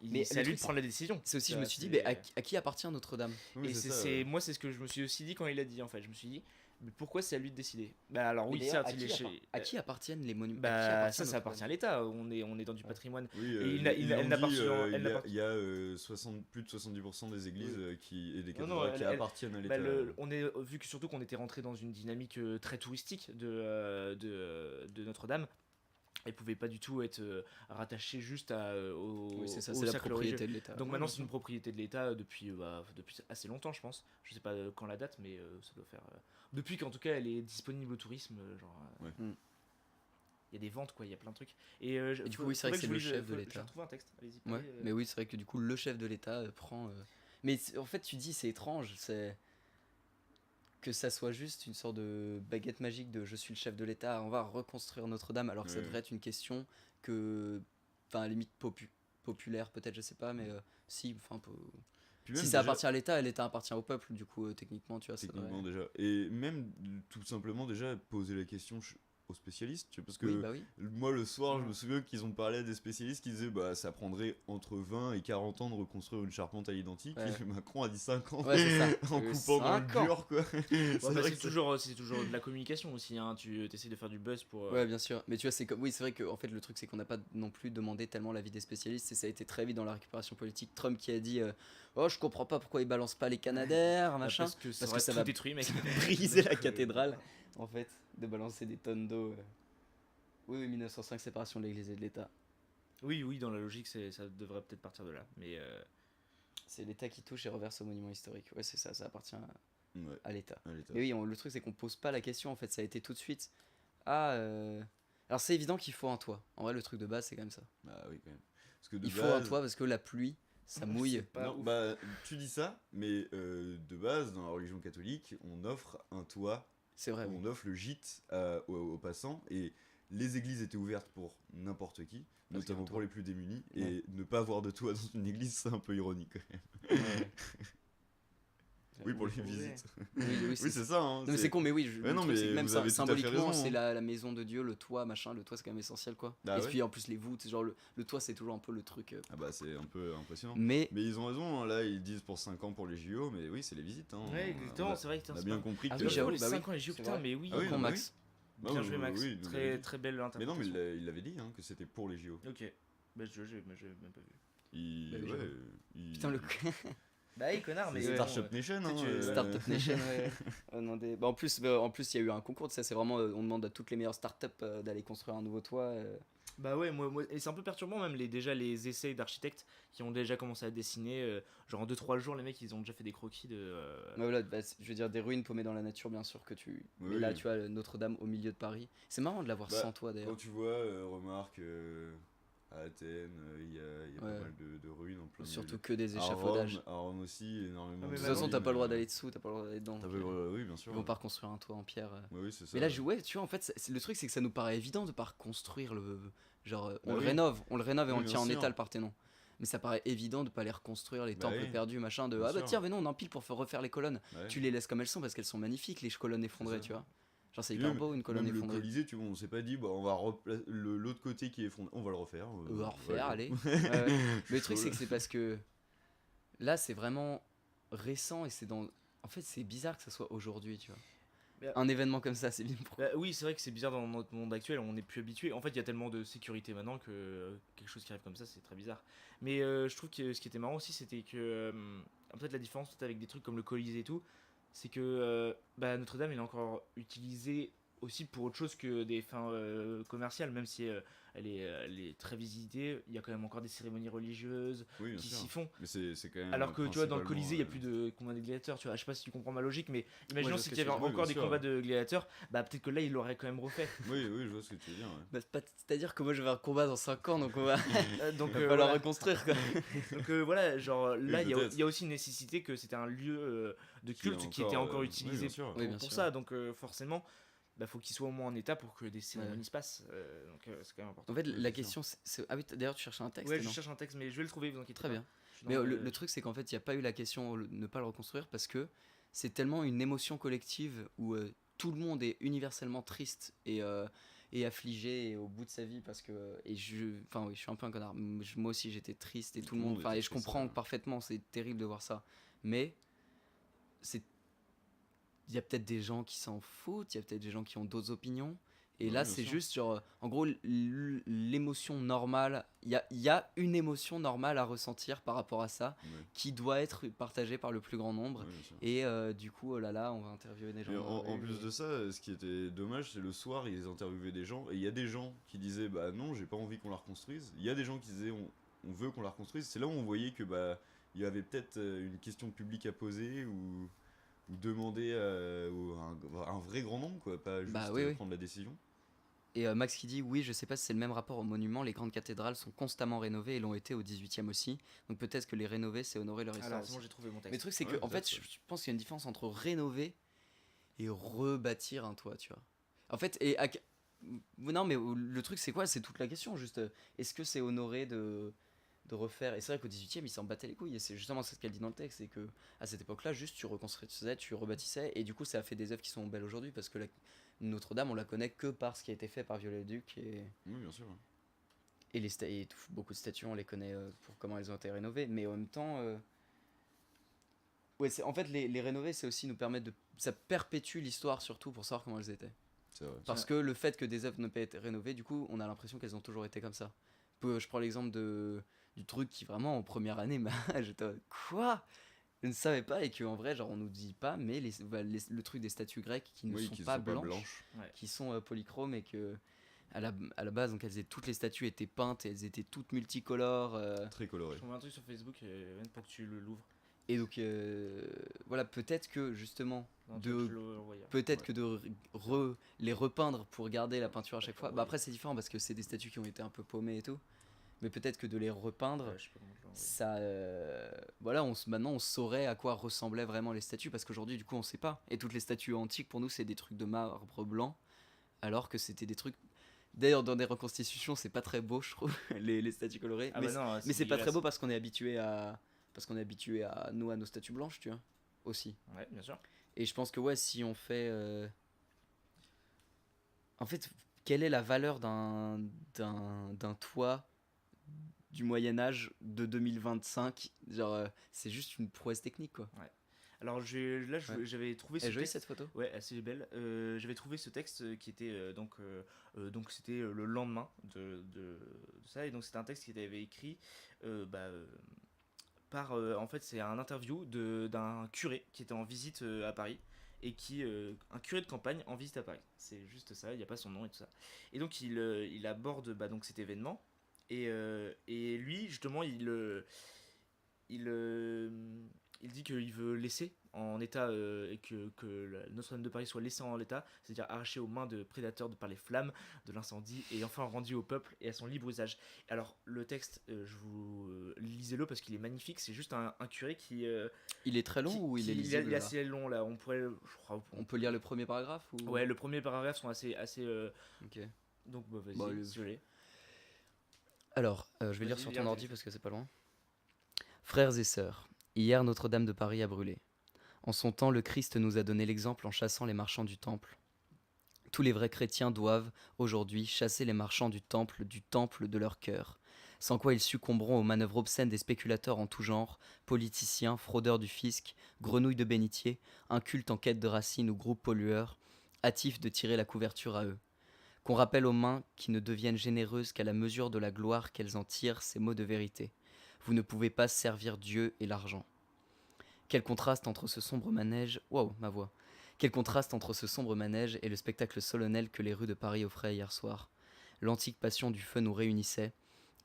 Mais c'est le à lui truc, de prendre la décision. C'est aussi, Ça, je me suis dit, c'est- mais à qui appartient Notre-Dame? Oui, Et c'est c'est, ça, ouais. moi, c'est ce que je me suis aussi dit quand il a dit, en fait. Je me suis dit, mais pourquoi c'est à lui de décider? Bah alors oui, Mais d'ailleurs, certes, il est chez... à qui appartiennent les monuments? Bah ça appartient à l'État, on est dans du patrimoine. Oui, Et ils elle ont n'appartient- dit, elle il y a- n'appartient- il y a 60, plus de 70% des églises et des Non, non, cathédrales qui elle- appartiennent à Bah, l'État. on est, vu que surtout qu'on était rentré dans une dynamique très touristique de Notre-Dame, elle pouvait pas du tout être rattachée juste au, Oui, c'est ça, au c'est la cercle religieux. propriété de l'État. Donc Ouais, maintenant bien c'est une propriété de l'État depuis assez longtemps, je pense. Je sais pas quand la date, mais ça doit faire depuis qu'en tout cas elle est disponible au tourisme, Ouais. il y a des ventes, quoi, il y a plein de trucs. Et, Et du coup, oui, c'est vrai que c'est le chef de l'État. J'ai retrouvé un texte, allez-y. Ouais, parlez, mais oui, c'est vrai que du coup, le chef de l'État prend. Mais en fait, tu dis, c'est étrange, c'est que ça soit juste une sorte de baguette magique de je suis le chef de l'État, on va reconstruire Notre-Dame, alors que ça Ouais. devrait être une question que, enfin, à la limite populaire, peut-être, je sais pas, mais si, enfin, Puis si même ça déjà- appartient à l'État, l'État appartient au peuple, du coup, techniquement, tu vois, ça techniquement devrait- déjà. Et même tout simplement déjà poser la question aux spécialistes, tu vois, parce que Oui, bah oui. moi le soir je Mm. me souviens qu'ils ont parlé à des spécialistes qui disaient bah ça prendrait entre 20 et 40 ans de reconstruire une charpente à l'identique. Ouais. Et Macron a dit 50 Ouais, c'est ça. en coupant dans le 5 ans. dur quoi. Ouais, bah, vrai c'est que toujours de la communication aussi, hein. Tu essaies de faire du buzz pour. Ouais, bien sûr. Mais tu vois, c'est comme. Oui, c'est vrai que en fait, le truc, c'est qu'on n'a pas non plus demandé tellement l'avis des spécialistes. Et ça a été très vite dans la récupération politique. Trump qui a dit oh, je comprends pas pourquoi ils balancent pas les Canadaires, Bah, machin. parce que ça, parce aurait que ça tout va détruit, mec. briser la cathédrale, en fait, de balancer des tonnes d'eau. Oui, oui, 1905, séparation de l'église et de l'État. Oui, oui, dans la logique, ça devrait peut-être partir de là. Mais C'est l'État qui touche et reverse au monument historique. Ouais, c'est ça, ça appartient Ouais, à l'État. à l'État. Mais oui, le truc, c'est qu'on pose pas la question, en fait, ça a été tout de suite. Ah, alors c'est évident qu'il faut un toit. En vrai, le truc de base, c'est quand même ça. Bah oui quand même. Parce que de Il faut un base- toit parce que la pluie, ça mouille. pas Non, ouf. bah tu dis ça, mais de base dans la religion catholique, on offre un toit, C'est vrai, oui. on offre le gîte aux passants et les églises étaient ouvertes pour n'importe qui, Parce qu'il y a un notamment toit. pour les plus démunis, Ouais. et ne pas avoir de toit dans une église, c'est un peu ironique. Quand même. Oui, pour les Ouais. visites. Oui, oui, Oui, c'est ça. Hein, Non, mais c'est con, mais oui, Ouais, non, le truc, mais c'est que même vous avez tout à fait symboliquement, raison, c'est hein. la maison de Dieu, le toit, machin, le toit c'est quand même essentiel quoi. Bah Et ouais. puis en plus les voûtes, genre le toit c'est toujours un peu le truc. Ah bah c'est un peu impressionnant. Mais Mais ils ont raison, hein, là ils disent pour 5 ans pour les JO, mais oui, c'est les visites. Hein. Ouais, exactement, On a- c'est vrai que on a bien compris Ah que. oui, j'avoue, oui, les bah 5 oui, ans, les JO, c'est putain, vrai. mais oui. Ah oui, con non, mais Max. Bah Bien oui, joué, oui, Max. oui, il nous Très, l'avait dit. très belle Mais non, interprétation. mais il l'avait dit hein, que c'était pour les JO. Ok. Bah, j'ai même pas vu. Il... Bah oui, ouais, j'avoue. il- Putain le Bah, oui, connard, mais. C'est Startup Nation. Hein, tu- Startup Nation, ouais. Bah, en plus il y a eu un concours, ça c'est vraiment on demande à toutes les meilleures startups d'aller construire un nouveau toit. Bah ouais, moi, et c'est un peu perturbant même déjà les essais d'architectes qui ont déjà commencé à dessiner, genre en 2-3 jours les mecs ils ont déjà fait des croquis de... Bah, voilà, bah, je veux dire des ruines paumées dans la nature bien sûr que tu. Oui, Mais là oui. tu as Notre-Dame au milieu de Paris. C'est marrant de l'avoir Bah, sans toit d'ailleurs. Quand tu vois, remarque, à Athènes, il y a Ouais. pas mal de ruines en plein Surtout milieu. que des À échafaudages. Rome, à Rome aussi, énormément. Ah, mais De toute bah façon oui, t'as pas le droit d'aller dessous, t'as pas le droit d'aller dedans. T'as donc, pas le droit- oui, bien sûr. Ils vont pas reconstruire un toit en pierre. Ouais, oui, c'est ça. Mais là, ouais, tu vois, en fait, le truc, c'est que ça nous paraît évident de pas reconstruire le. Genre, on Bah le oui. rénove, on le rénove et Oui, on le bien tient en sûr. état, le Parthénon. Mais ça paraît évident de pas les reconstruire, les Bah temples oui. perdus, machin, de Bien ah bah sûr. tiens, mais non, on empile pour refaire les colonnes. Ouais. Tu les laisses comme elles sont parce qu'elles sont magnifiques, les colonnes effondrées, ça. tu vois. Genre, c'est Et hyper même- beau une colonne Même le effondrée. Colisée, tu vois, on s'est pas dit, bah, on va l'autre côté qui est effondré, on va le refaire. On va refaire, ouais. allez. Ouais, ouais. Mais le truc, c'est que c'est parce que là, c'est vraiment récent et c'est dans. En fait, c'est bizarre que ça soit aujourd'hui, tu vois. un événement comme ça, c'est bien pour. Bah oui, c'est vrai que c'est bizarre dans notre monde actuel, on n'est plus habitué. En fait, il y a tellement de sécurité maintenant que quelque chose qui arrive comme ça, c'est très bizarre. Mais je trouve que ce qui était marrant aussi, c'était que peut-être la différence peut-être avec des trucs comme le Colisée et tout, c'est que Notre-Dame elle est encore utilisée aussi pour autre chose que des fins commerciales, même si elle est très visitée. Il y a quand même encore des cérémonies religieuses Oui, bien qui sûr. s'y font. Mais c'est quand même. Alors que tu vois, dans le principalement, Colisée, il n'y a plus de combats de gladiateurs. Tu vois, je sais pas si tu comprends ma logique, mais imaginons je vois ce s'il que y avait tu veux dire. encore Oui, des bien sûr. combats de gladiateurs, peut-être que là, il l'aurait quand même refait. Oui, je vois ce que tu veux dire. Ouais. Bah, c'est-à-dire que moi je vais avoir un combat dans 5 ans, donc on va, Donc va falloir voilà. reconstruire quoi. Donc voilà, genre là, il peut-être. y a aussi une nécessité que c'était un lieu de Qui est culte qui était encore oui, utilisé bien sûr. pour, Oui, bien pour sûr. ça. Donc forcément, faut qu'il soit au moins en état pour que des cérémonies se passent. Donc c'est quand même important. En fait, Oui, la bien question ah oui, d'ailleurs tu cherches un texte, Ouais, je non? cherche un texte, mais je vais le trouver, vous inquiétez Très pas. bien. Je suis Mais dans le truc, c'est qu'en fait, il n'y a pas eu la question ne pas le reconstruire parce que c'est tellement une émotion collective où tout le monde est universellement triste et affligé et au bout de sa vie parce que. Enfin, oui, je suis un peu un connard. Moi aussi, j'étais triste et tout le monde. Enfin, était et je triste, comprends ouais. parfaitement, c'est terrible de voir ça. Mais c'est. Il y a peut-être des gens qui s'en foutent, il y a peut-être des gens qui ont d'autres opinions. Et Ouais, là, bien c'est sûr. juste genre, en gros, l'émotion normale. Il y a une émotion normale à ressentir par rapport à ça Ouais, qui doit être partagée par le plus grand nombre. ouais, bien sûr. Et du coup, oh là là, on va interviewer des gens. Et dans la en rue, plus et- de ça, ce qui était dommage, c'est le soir, ils interviewaient des gens, et il y a des gens qui disaient bah non, j'ai pas envie qu'on la reconstruise. Il y a des gens qui disaient on veut qu'on la reconstruise. C'est là où on voyait que il y avait peut-être une question publique à poser ou demander un vrai grand nombre, quoi, pas juste Bah oui. prendre la décision. Et Max qui dit oui, je sais pas si c'est le même rapport au monument. Les grandes cathédrales sont constamment rénovées et l'ont été au 18e aussi. Donc peut-être que les rénover, c'est honorer leur histoire. Alors, c'est bon, aussi. j'ai trouvé mon Mais le texte. truc, c'est Ouais, que en fait, peut-être, je pense qu'il y a une différence entre rénover et rebâtir un toit, tu vois. En fait, non, mais le truc, c'est quoi? C'est toute la question. Juste, est-ce que c'est honoré de refaire? Et c'est vrai qu'au 18e, ils s'en battaient les couilles. Et c'est justement ce qu'elle dit dans le texte, c'est que à cette époque-là, juste tu reconstruisais, tu rebâtissais, et du coup, ça a fait des œuvres qui sont belles aujourd'hui parce que Notre-Dame, on la connaît que par ce qui a été fait par Viollet-le-Duc Oui, bien sûr. et beaucoup de statues, on les connaît pour comment elles ont été rénovées. Mais en même temps, ouais, en fait, les rénover, c'est aussi nous permettre ça perpétue l'histoire surtout pour savoir comment elles étaient. C'est vrai. Parce que le fait que des œuvres ne pas être rénovées, du coup, on a l'impression qu'elles ont toujours été comme ça. Je prends l'exemple du truc qui vraiment en première année, j'étais en mode, quoi? Je ne savais pas et qu'en vrai, genre, on nous dit pas, mais le truc des statues grecques qui ne Oui, sont qui pas sont pas blanches, blanches. qui sont polychromes et que à la base, donc toutes les statues étaient peintes et elles étaient toutes multicolores. Très colorées. Je trouve un truc sur Facebook même pour que tu l'ouvres. Et donc, voilà, peut-être que justement, Non, de je le revoyais. peut-être Ouais. que de les repeindre pour garder la peinture à chaque fois. Bah après c'est différent parce que c'est des statues qui ont été un peu paumées et tout. Mais peut-être que de les repeindre, Je sais pas comment je le revoyais. ça, voilà, maintenant on saurait à quoi ressemblaient vraiment les statues parce qu'aujourd'hui du coup on sait pas. Et toutes les statues antiques pour nous c'est des trucs de marbre blanc, alors que c'était des trucs. D'ailleurs dans des reconstitutions c'est pas très beau je trouve les statues colorées. Ah mais bah non, mais c'est pas très dégueulasse. beau parce qu'on est habitué à nous à nos statues blanches tu vois aussi. Ouais, bien sûr. Et je pense que ouais, si on fait... En fait, quelle est la valeur d'un toit du Moyen-Âge de 2025? Genre, c'est juste une prouesse technique, quoi. Alors Ouais. j'avais trouvé ce Elle est jolie, texte. cette photo? Ouais, assez belle. J'avais trouvé ce texte qui était donc c'était le lendemain de ça, et donc c'était un texte qui avait écrit par en fait c'est un interview d'un curé qui était en visite à Paris et un curé de campagne en visite à Paris. C'est juste ça, il n'y a pas son nom et tout ça. Et donc il aborde donc cet événement et lui justement il dit qu'il veut laisser en état et que Notre-Dame de Paris soit laissée en état, c'est-à-dire arrachée aux mains de prédateurs par les flammes de l'incendie et enfin rendu au peuple et à son libre usage. Alors le texte, lisez-le parce qu'il est magnifique, c'est juste un curé qui... Il est très long ou il est il lisible est là assez long là, on pourrait... Je crois, On peut lire le premier paragraphe ou... Ouais, le premier paragraphe sont assez Ok. donc vas-y, Bah, si vous voulez. Alors, je vais Vas-y, lire sur lire, ton ordi vas-y. parce que c'est pas loin. Frères et sœurs, hier Notre-Dame de Paris a brûlé. En son temps, le Christ nous a donné l'exemple en chassant les marchands du temple. Tous les vrais chrétiens doivent, aujourd'hui, chasser les marchands du temple de leur cœur, sans quoi ils succomberont aux manœuvres obscènes des spéculateurs en tout genre, politiciens, fraudeurs du fisc, grenouilles de bénitier, incultes en quête de racines ou groupes pollueurs, hâtif de tirer la couverture à eux. Qu'on rappelle aux mains qui ne deviennent généreuses qu'à la mesure de la gloire qu'elles en tirent ces mots de vérité. Vous ne pouvez pas servir Dieu et l'argent. Quel contraste entre ce sombre manège... Wow, ma voix. Quel contraste entre ce sombre manège et le spectacle solennel que les rues de Paris offraient hier soir. L'antique passion du feu nous réunissait,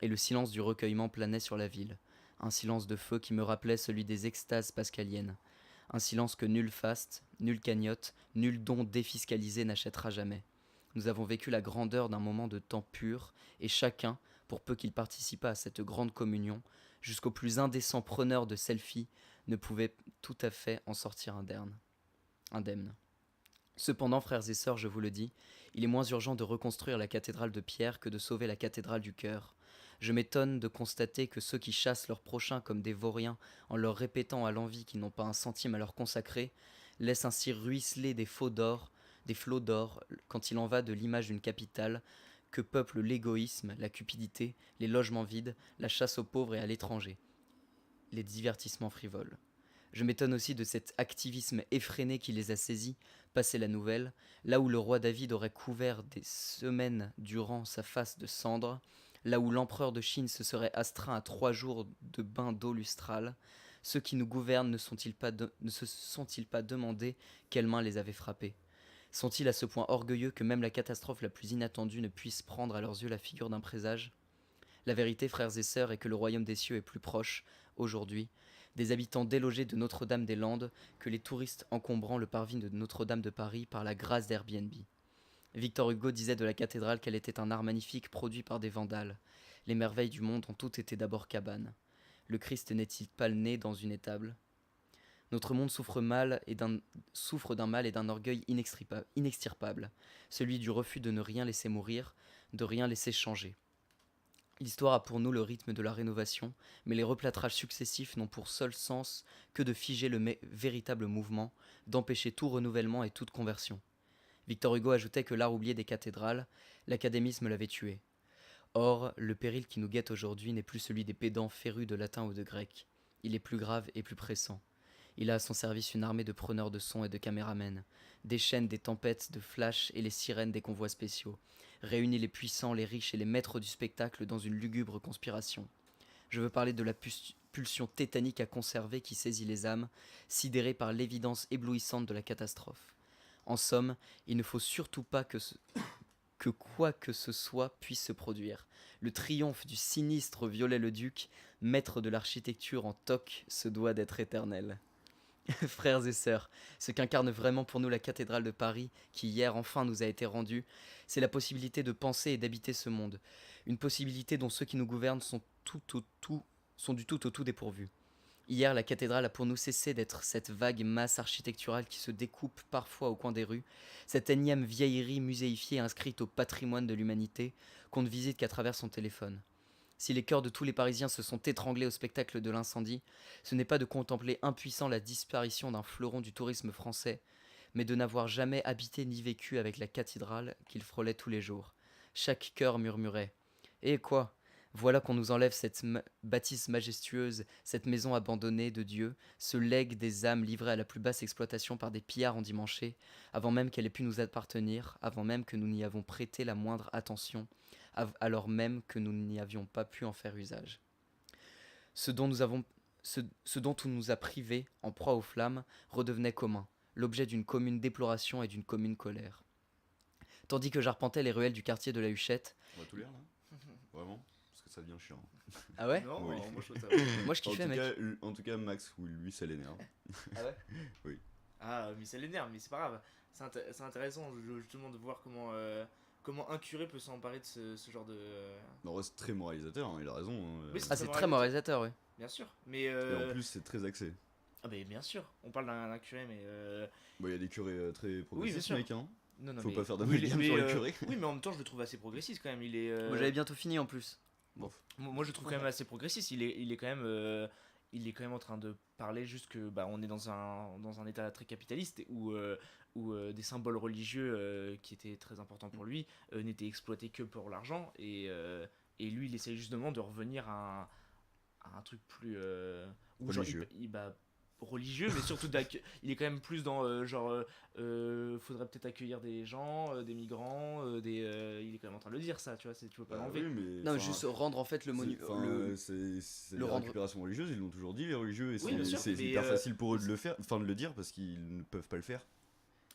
et le silence du recueillement planait sur la ville. Un silence de feu qui me rappelait celui des extases pascaliennes. Un silence que nul faste, nulle cagnotte, nul don défiscalisé n'achètera jamais. Nous avons vécu la grandeur d'un moment de temps pur, et chacun, pour peu qu'il participât à cette grande communion, jusqu'au plus indécent preneur de selfie, ne pouvait tout à fait en sortir indemne. Cependant, frères et sœurs, je vous le dis, il est moins urgent de reconstruire la cathédrale de pierre que de sauver la cathédrale du cœur. Je m'étonne de constater que ceux qui chassent leurs prochains comme des vauriens en leur répétant à l'envi qu'ils n'ont pas un centime à leur consacrer, laissent ainsi ruisseler des flots d'or, quand il en va de l'image d'une capitale, que peuple l'égoïsme, la cupidité, les logements vides, la chasse aux pauvres et à l'étranger, les divertissements frivoles. Je m'étonne aussi de cet activisme effréné qui les a saisis, passé la nouvelle, là où le roi David aurait couvert des semaines durant sa face de cendre, là où l'empereur de Chine se serait astreint à 3 jours de bain d'eau lustrale, ceux qui nous gouvernent ne se sont-ils pas demandé quelles mains les avaient frappés? Sont-ils à ce point orgueilleux que même la catastrophe la plus inattendue ne puisse prendre à leurs yeux la figure d'un présage? La vérité, frères et sœurs, est que le royaume des cieux est plus proche, aujourd'hui, des habitants délogés de Notre-Dame-des-Landes que les touristes encombrant le parvis de Notre-Dame de Paris par la grâce d'Airbnb. Victor Hugo disait de la cathédrale qu'elle était un art magnifique produit par des vandales. Les merveilles du monde ont toutes été d'abord cabanes. Le Christ n'est-il pas né dans une étable? Notre monde souffre d'un mal et d'un orgueil inextirpable, celui du refus de ne rien laisser mourir, de rien laisser changer. L'histoire a pour nous le rythme de la rénovation, mais les replâtrages successifs n'ont pour seul sens que de figer le véritable mouvement, d'empêcher tout renouvellement et toute conversion. Victor Hugo ajoutait que l'art oublié des cathédrales, l'académisme l'avait tué. Or, le péril qui nous guette aujourd'hui n'est plus celui des pédants férus de latin ou de grec. Il est plus grave et plus pressant. Il a à son service une armée de preneurs de son et de caméramens, déchaîne des tempêtes de flash et les sirènes des convois spéciaux, réunit les puissants, les riches et les maîtres du spectacle dans une lugubre conspiration. Je veux parler de la pulsion tétanique à conserver qui saisit les âmes, sidérées par l'évidence éblouissante de la catastrophe. En somme, il ne faut surtout pas que quoi que ce soit puisse se produire. Le triomphe du sinistre Viollet-le-Duc, maître de l'architecture en toque, se doit d'être éternel. Frères et sœurs, ce qu'incarne vraiment pour nous la cathédrale de Paris, qui hier enfin nous a été rendue, c'est la possibilité de penser et d'habiter ce monde. Une possibilité dont ceux qui nous gouvernent sont du tout au tout dépourvus. Hier, la cathédrale a pour nous cessé d'être cette vague masse architecturale qui se découpe parfois au coin des rues, cette énième vieillerie muséifiée inscrite au patrimoine de l'humanité qu'on ne visite qu'à travers son téléphone. Si les cœurs de tous les Parisiens se sont étranglés au spectacle de l'incendie, ce n'est pas de contempler impuissant la disparition d'un fleuron du tourisme français, mais de n'avoir jamais habité ni vécu avec la cathédrale qu'il frôlait tous les jours. Chaque cœur murmurait « Eh quoi ? Voilà qu'on nous enlève cette bâtisse majestueuse, cette maison abandonnée de Dieu, ce legs des âmes livrées à la plus basse exploitation par des pillards endimanchés, avant même qu'elle ait pu nous appartenir, avant même que nous n'y avons prêté la moindre attention, alors même que nous n'y avions pas pu en faire usage. Ce dont on nous a privés, en proie aux flammes, redevenait commun, l'objet d'une commune déploration et d'une commune colère. Tandis que j'arpentais les ruelles du quartier de la Huchette... On va tout lire là? Vraiment? Parce que ça devient chiant. Ah ouais? Non, Oui. moi je trouve ça. Moi je kiffais, mec. En tout cas, Max, lui, ça l'énerve. Ah ouais? Oui. Ah, mais ça l'énerve, mais c'est pas grave. C'est intéressant justement de voir comment un curé peut s'emparer de ce genre de. En vrai, c'est très moralisateur, hein, il a raison. Oui, Ah, c'est très moralisateur, oui. Bien sûr, mais. Et en plus, c'est très axé. Ah, mais bien sûr, on parle d'un curé, mais. Bon, il y a des curés très bien progressistes, sûr. mec. Hein. Non, Faut mais... pas faire d'amalgame mais, sur les curés. Oui, mais en même temps, je le trouve assez progressiste quand même. Il est. Moi j'avais bientôt fini en plus. Bon. Moi, je le trouve quand même assez progressiste. Il est quand même. Il est quand même en train de parler juste que on est dans un état très capitaliste où des symboles religieux qui étaient très importants pour lui n'étaient exploités que pour l'argent et lui il essaye justement de revenir à un truc plus où genre, religieux. religieux, mais surtout il est quand même plus dans faudrait peut-être accueillir des gens, des migrants, il est quand même en train de le dire ça, tu vois, tu peux pas l'enlever. Oui, mais, Non, juste rendre en fait le monument. c'est la récupération religieuse, ils l'ont toujours dit les religieux, et Oui, bien sûr, c'est mais, hyper facile pour eux de le dire parce qu'ils ne peuvent pas le faire.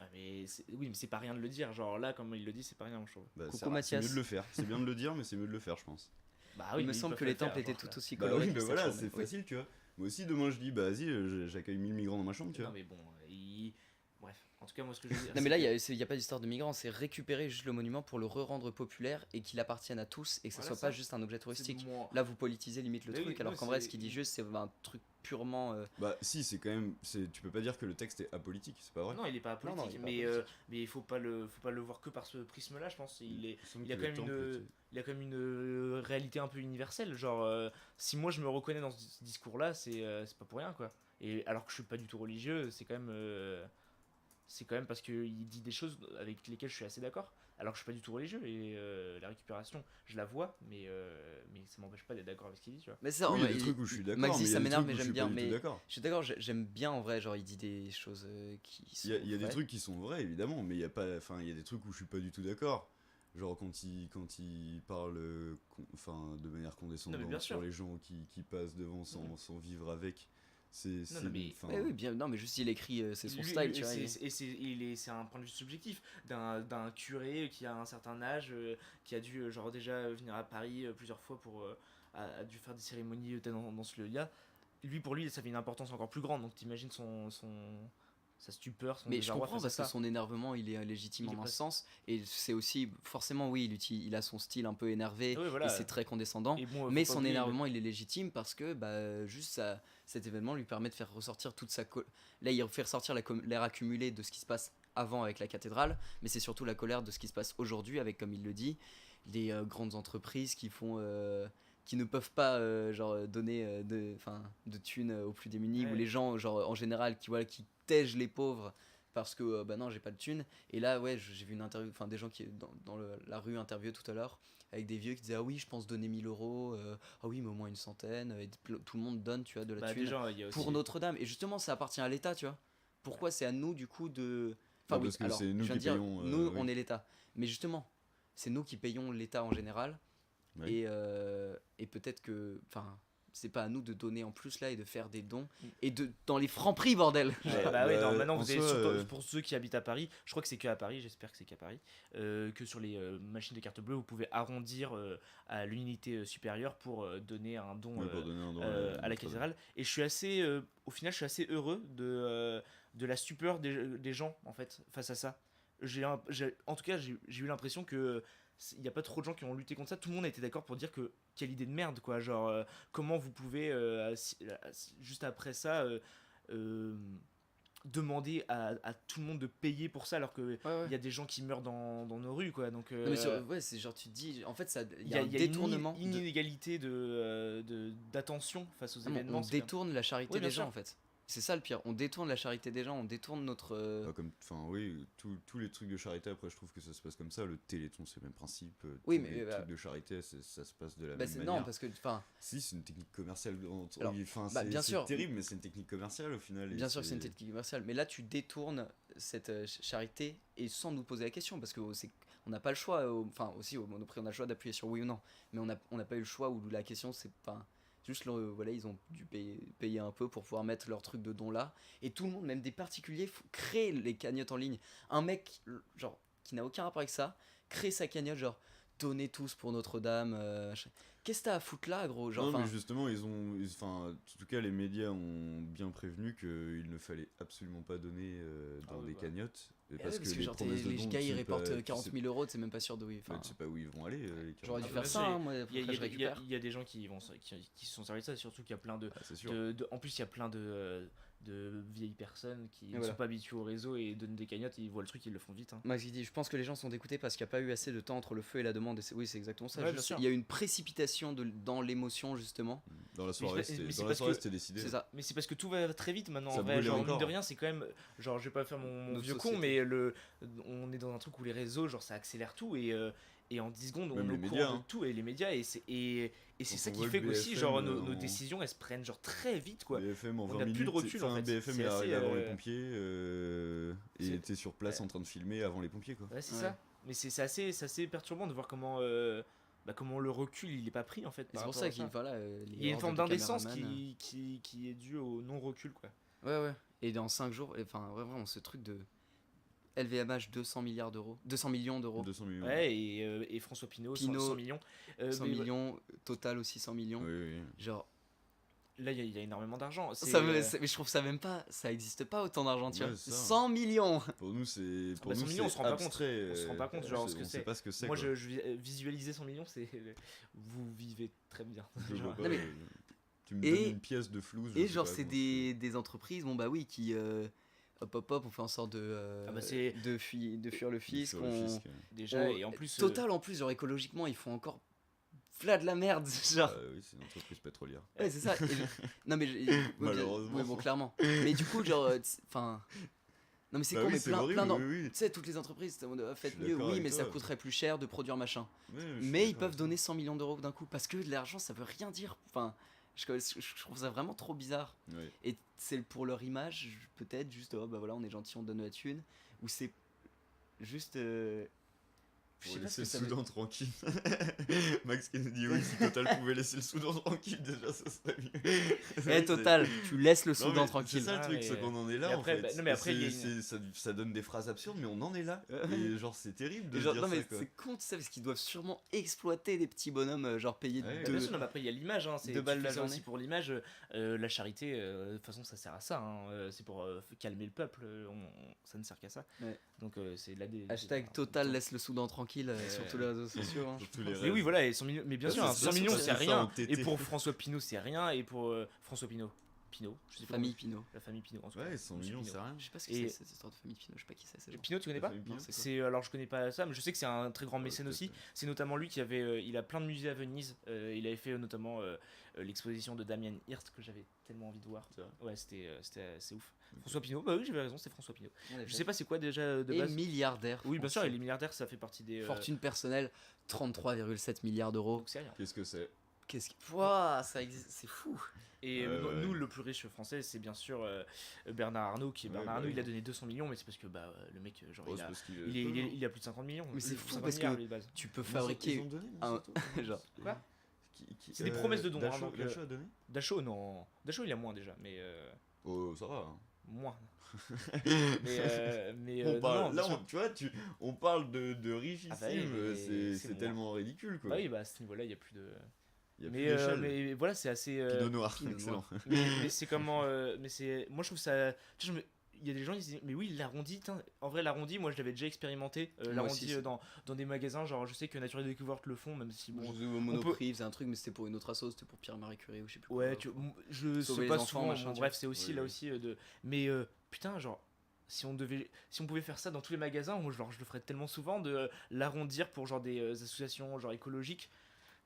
Ah, mais oui, mais c'est pas rien de le dire, genre là comme il le dit c'est pas rien je trouve. Coucou C'est Mathias. mieux de le faire, c'est bien de le dire mais c'est mieux de le faire je pense. Bah Il oui, me mais semble ils que peuvent les le faire, temples étaient genre, tout là. aussi Bah colorés. oui, mais que voilà, cette c'est chambre. Oui. facile, tu vois. Moi aussi, demain, je dis, bah vas-y, j'accueille 1000 migrants dans ma chambre, tu vois. Non mais bon, bref, en tout cas moi ce que je veux dire. Non mais c'est là que- il y a pas d'histoire de migrants, c'est récupérer juste le monument pour le re-rendre populaire et qu'il appartienne à tous et que ça Voilà, soit pas ça. juste un objet c'est touristique. moins- Là vous politisez limite le Mais oui, truc alors ouais, qu'en vrai c'est- ce qu'il dit juste c'est un truc purement Bah si, c'est quand même, tu peux pas dire que le texte est apolitique, c'est pas vrai. Non, il est pas Non, politique, il est pas mais politique. mais il faut pas le voir que par ce prisme-là, je pense. Il me semble il a que quand le même temple il a quand même une réalité un peu universelle. Genre, si moi je me reconnais dans ce discours-là, c'est pas pour rien, quoi. Et alors que je suis pas du tout religieux, c'est quand même parce qu'il dit des choses avec lesquelles je suis assez d'accord. Alors que je suis pas du tout religieux et la récupération, je la vois, mais ça m'empêche pas d'être d'accord avec ce qu'il dit, tu vois. Mais ça, Oui, en il y a vrai, des trucs où je suis d'accord, Maxi, mais il y a ça des m'énerve, trucs mais où je j'aime suis bien. pas du tout Mais d'accord. je suis d'accord, j'aime bien en vrai. Genre, il dit des choses qui sont. Il y a des vraies. trucs qui sont vrais, évidemment, mais il y a pas, enfin, il y a des trucs où je suis pas du tout d'accord. Genre quand il parle de manière Non, mais condescendante bien sur sûr. les gens qui passent devant sans vivre avec, c'est non, mais- enfin, Oui, bien. Non, mais juste il écrit, c'est son Lui- style, lui, tu vois. c'est un point de vue subjectif d'un curé qui a un certain âge, qui a dû genre déjà venir à Paris plusieurs fois pour a dû faire des cérémonies dans ce lieu-là. Pour lui, ça fait une importance encore plus grande. Donc t'imagines sa stupeur, son Mais je désarroi comprends face à parce que ça. son énervement il est légitime Il est en un presque- sens et c'est aussi forcément oui il a son style un peu énervé Ah oui, voilà. et c'est très condescendant Et bon, faut mais pas son oublier énervement il est légitime parce que bah, juste cet événement lui permet de faire ressortir toute là il fait ressortir l'air accumulé de ce qui se passe avant avec la cathédrale mais c'est surtout la colère de ce qui se passe aujourd'hui avec comme il le dit les grandes entreprises qui ne peuvent pas donner de thunes aux plus démunis ou Ouais. les gens genre en général qui tègent les pauvres parce que bah non j'ai pas de thunes et là ouais j'ai vu une interview des gens qui dans la rue interviewés tout à l'heure avec des vieux qui disaient ah oui je pense donner 1000 euros ah oui mais au moins une centaine et tout le monde donne tu vois de la Bah, thune déjà, il y a aussi... pour Notre-Dame et justement ça appartient à l'État tu vois pourquoi c'est à nous du coup de Non, parce que c'est nous je viens qui de dire payons, nous oui. on est l'État mais justement c'est nous qui payons l'État en général Oui. et peut-être que c'est pas à nous de donner en plus là et de faire des dons Mm. et dans les francs prix bordel Ouais, Bah, bah ouais, non, bah, maintenant en vous avez soi, surtout pour ceux qui habitent à Paris, je crois que c'est que à Paris, j'espère que c'est qu'à Paris, que sur les machines de carte bleue, vous pouvez arrondir à l'unité supérieure pour donner un don Ouais, pour donner un don à la Notre-Dame. cathédrale. Et je suis assez, au final, je suis assez heureux de la stupeur des gens en fait face à ça. En tout cas, j'ai eu l'impression que il n'y a pas trop de gens qui ont lutté contre ça. Tout le monde a été d'accord pour dire que quelle idée de merde quoi. Genre comment vous pouvez juste après ça demander à tout le monde de payer pour ça alors que il y a des gens qui meurent dans nos rues quoi. Donc non, mais ouais c'est genre tu te dis en fait ça il il y a un détournement une inégalité d'attention face aux Non, mais événements. on c'est détourne la charité Oui, bien des gens sûr. en fait c'est ça le pire on détourne la charité des gens on détourne notre Oui, tous les trucs de charité, après, je trouve que ça se passe comme ça. Le Téléthon, c'est le même principe. Oui, tous mais, les bah, trucs de charité, ça se passe de la bah, même c'est manière. non parce que Si, c'est une technique commerciale. Alors, Oui, bah, bien c'est sûr. terrible, mais c'est une technique commerciale au final. et bien sûr que c'est une technique commerciale mais là tu détournes cette charité et sans nous poser la question parce que on n'a pas le choix aussi au Monoprix on a le choix d'appuyer sur oui ou non mais on n'a pas eu le choix où la question c'est pas juste voilà ils ont dû payer un peu pour pouvoir mettre leur truc de don là et tout le monde même des particuliers créent les cagnottes en ligne un mec genre qui n'a aucun rapport avec ça crée sa cagnotte genre donnez tous pour Notre-Dame qu'est-ce que t'as à foutre là gros genre Non, mais justement, en tout cas, les médias ont bien prévenu qu'il ne fallait absolument pas donner dans oui, des bah. cagnottes. parce que les genre promesses de les dons, gars ils tu sais pas- reportent tu 40 sais- 000 euros c'est même pas sûr de oui tu sais pas où ils vont aller. Les j'aurais dû cagnottes. faire bien ça sûr, hein, moi Il y, a- après, je il y a- récupère il y a des gens qui se sont servis de ça, surtout qu'il y a plein Ah, c'est sûr. en plus il y a plein de vieilles personnes qui ne voilà. sont pas habituées au réseau et donnent des cagnottes et ils voient le truc, ils le font vite. Hein. Max il dit je pense que les gens sont dégoûtés parce qu'il n'y a pas eu assez de temps entre le feu et la demande oui c'est exactement ça Ouais, Juste, bien sûr. il y a eu une précipitation dans l'émotion justement Dans la Mais soirée, c'est c'était parce que- c'était décidé. c'est ça Mais c'est parce que tout va très vite maintenant Ça en vrai. brûlait Genre, mine encore. de rien, c'est quand même. Genre, je vais pas faire mon Notre vieux société. con, mais on est dans un truc où les réseaux, genre, ça accélère tout. et en 10 secondes, on Même est au les courant médias, de hein. tout, et les médias, et c'est Quand ça on qui voit fait que qu'aussi, BFM, genre, nos décisions, elles se prennent, genre, très vite, quoi. BFM en On 20 a plus de minutes, recul, en fait. BFM C'est il est arrivé assez, avant les pompiers et c'est- était sur place en train de filmer avant les pompiers quoi. Ouais, c'est Ouais. ça. Mais c'est assez perturbant de voir comment le recul, il est pas pris, en fait, Et par c'est pour rapport ça à qu'il ça. voilà, Il y a une forme d'indécence qui est due au non-recul, quoi. Ouais. Et dans 5 jours, enfin, ouais, vraiment, ce truc de LVMH 200 milliards d'euros, 200 millions d'euros, 200 millions. Ouais, et François Pinault, 100 Pinault, 100 millions. 100 Mais millions, Total aussi 100 millions. Oui. Genre, là, il y a énormément d'argent. mais je trouve ça même pas, ça existe pas autant d'argent, tu Ouais, vois. c'est ça. 100 millions. Pour nous c'est 100 millions, on se rend pas compte. abstrait, On se rend pas compte, genre, ce que on c'est. sait pas ce que c'est. Moi, quoi. visualiser 100 millions, c'est. Vous vivez très bien. Je Genre, vois pas, Non, mais- tu me Et- donnes une pièce de flouze. je Et sais genre, pas c'est comment des entreprises, bon bah oui, qui hop, on fait en sorte Ah bah c'est- de fuir le tu fais fisc. sur le fisc. déjà, et en plus. Total, en plus, genre écologiquement, ils font encore flat de la merde, genre. Oui, c'est une entreprise pétrolière. Ouais, c'est ça. Non, mais Malheureusement. ouais, bon, clairement. Mais du coup, genre, enfin. Non, mais c'est Bah con, oui, mais c'est plein, horrible, plein oui. Tu sais, toutes les entreprises, faites Je suis mieux, d'accord oui, avec mais ça toi. coûterait plus cher de produire machin. Ouais, je suis Mais ils d'accord peuvent avec donner 100 millions d'euros d'un coup parce que de l'argent, ça veut rien dire. Enfin, je trouve ça vraiment trop bizarre. toi. Ouais. Et c'est pour leur image, peut-être, juste, oh bah voilà, on est gentil, on donne la thune. Ou c'est juste. Je Pour sais pas ce laisser que le ça veut Soudan tranquille. Max Kennedy, oui, si Total pouvait laisser le Soudan tranquille, déjà, ça serait mieux. Eh, Total, tu laisses le Non, Soudan mais tranquille. C'est ça le Ah, truc, mais- c'est qu'on en est là et après, en fait. bah, non, mais après, il y a ça donne des phrases absurdes, mais on en est là. Et genre, c'est terrible de Et genre, dire non, mais ça quoi. c'est con, tu sais, parce qu'ils doivent sûrement exploiter des petits bonhommes, genre payés Ouais, Bien sûr, non, mais après il y a l'image, hein, c'est 2 balles tu la fais ça journée. aussi pour l'image. La charité, de toute façon, ça sert à ça. Hein, c'est pour calmer le peuple. Ça ne sert qu'à ça. Ouais. Donc c'est là des. Hashtag Total laisse le Soudan tranquille sur tous les réseaux sociaux. hein. Sur tous les Mais rêves. oui, voilà, et 100 millions, mais bien Ouais, sûr, c'est hein, bien 100 sûr, millions c'est c'est ça, rien. en TT. Et pour François Pinault, c'est rien. Et pour François Pinault, je sais pas Famille comment- Pinot. la famille Pinault. En tout cas, Ouais, 100 Monsieur millions, Pinault. c'est rien. Je sais pas ce que Et- c'est cette histoire de famille Pinot, je sais pas qui c'est ces gens. Pinault, tu connais La pas famille Pinot, Non, c'est quoi C'est alors je connais pas ça, mais je sais que c'est un très grand mécène Ouais, aussi. peut-être. C'est notamment lui qui avait, il a plein de musées à Venise. Il avait fait notamment l'exposition de Damien Hirst que j'avais tellement envie de voir. C'est vrai. Ouais, c'était assez ouf. François Pinault, bah oui, j'avais raison, c'est François Pinault. En effet. Je sais pas c'est quoi déjà de Et base. milliardaire. Oui, bien sûr, français. il est milliardaire, ça fait partie des. Fortune personnelle, 33,7 milliards d'euros. Donc c'est rien. Qu'est-ce que c'est? Qu'est-ce qui. Ouah, ça existe, c'est fou. Et Ouais, ouais. nous, le plus riche français, c'est bien sûr Bernard Arnault. Ouais, Bernard bah Arnault, oui. il a donné 200 millions, mais c'est parce que le mec, genre, Oh, il c'est a. parce qu'il Il a plus de 50 millions. Mais c'est Plus de fou 50 parce milliards, que- lui, de base. Tu peux Ils fabriquer. ont donné, un- Monsanto genre. Quoi C'est des promesses de dons, hein, donc, Lachaud a donné Dachau, non. Dachau, il a moins déjà, mais. Oh, ça va. hein. Moins. mais On parle, non, là, bien sûr. tu vois, on parle de richissimes, Ah bah oui, mais c'est c'est moins. tellement ridicule quoi. Bah oui, bah à ce niveau-là, il n'y a plus de. Il y a Mais, plus d'échelle. mais voilà, c'est assez. Pinot noir, Pinot excellent. mais c'est comment. Mais c'est. Moi, je trouve ça. Tu sais, il y a des gens qui se disent, mais oui, l'arrondi, en vrai, l'arrondi, moi je l'avais déjà expérimenté. Moi L'arrondi aussi, c'est- dans des magasins, genre je sais que Nature et Découverte le font, même si Bon, bon. je joue au Monoprix, c'est un truc, mais c'était pour une autre asso, c'était pour Pierre-Marie Curie ou je sais plus quoi. Ouais, je Sauver sais les pas enfants, souvent, machin, bon, tu bref, vois. c'est aussi Oui, là oui. aussi de. Mais putain, genre. Si on pouvait faire ça dans tous les magasins, moi genre, je le ferais tellement souvent de l'arrondir pour genre des associations genre écologiques.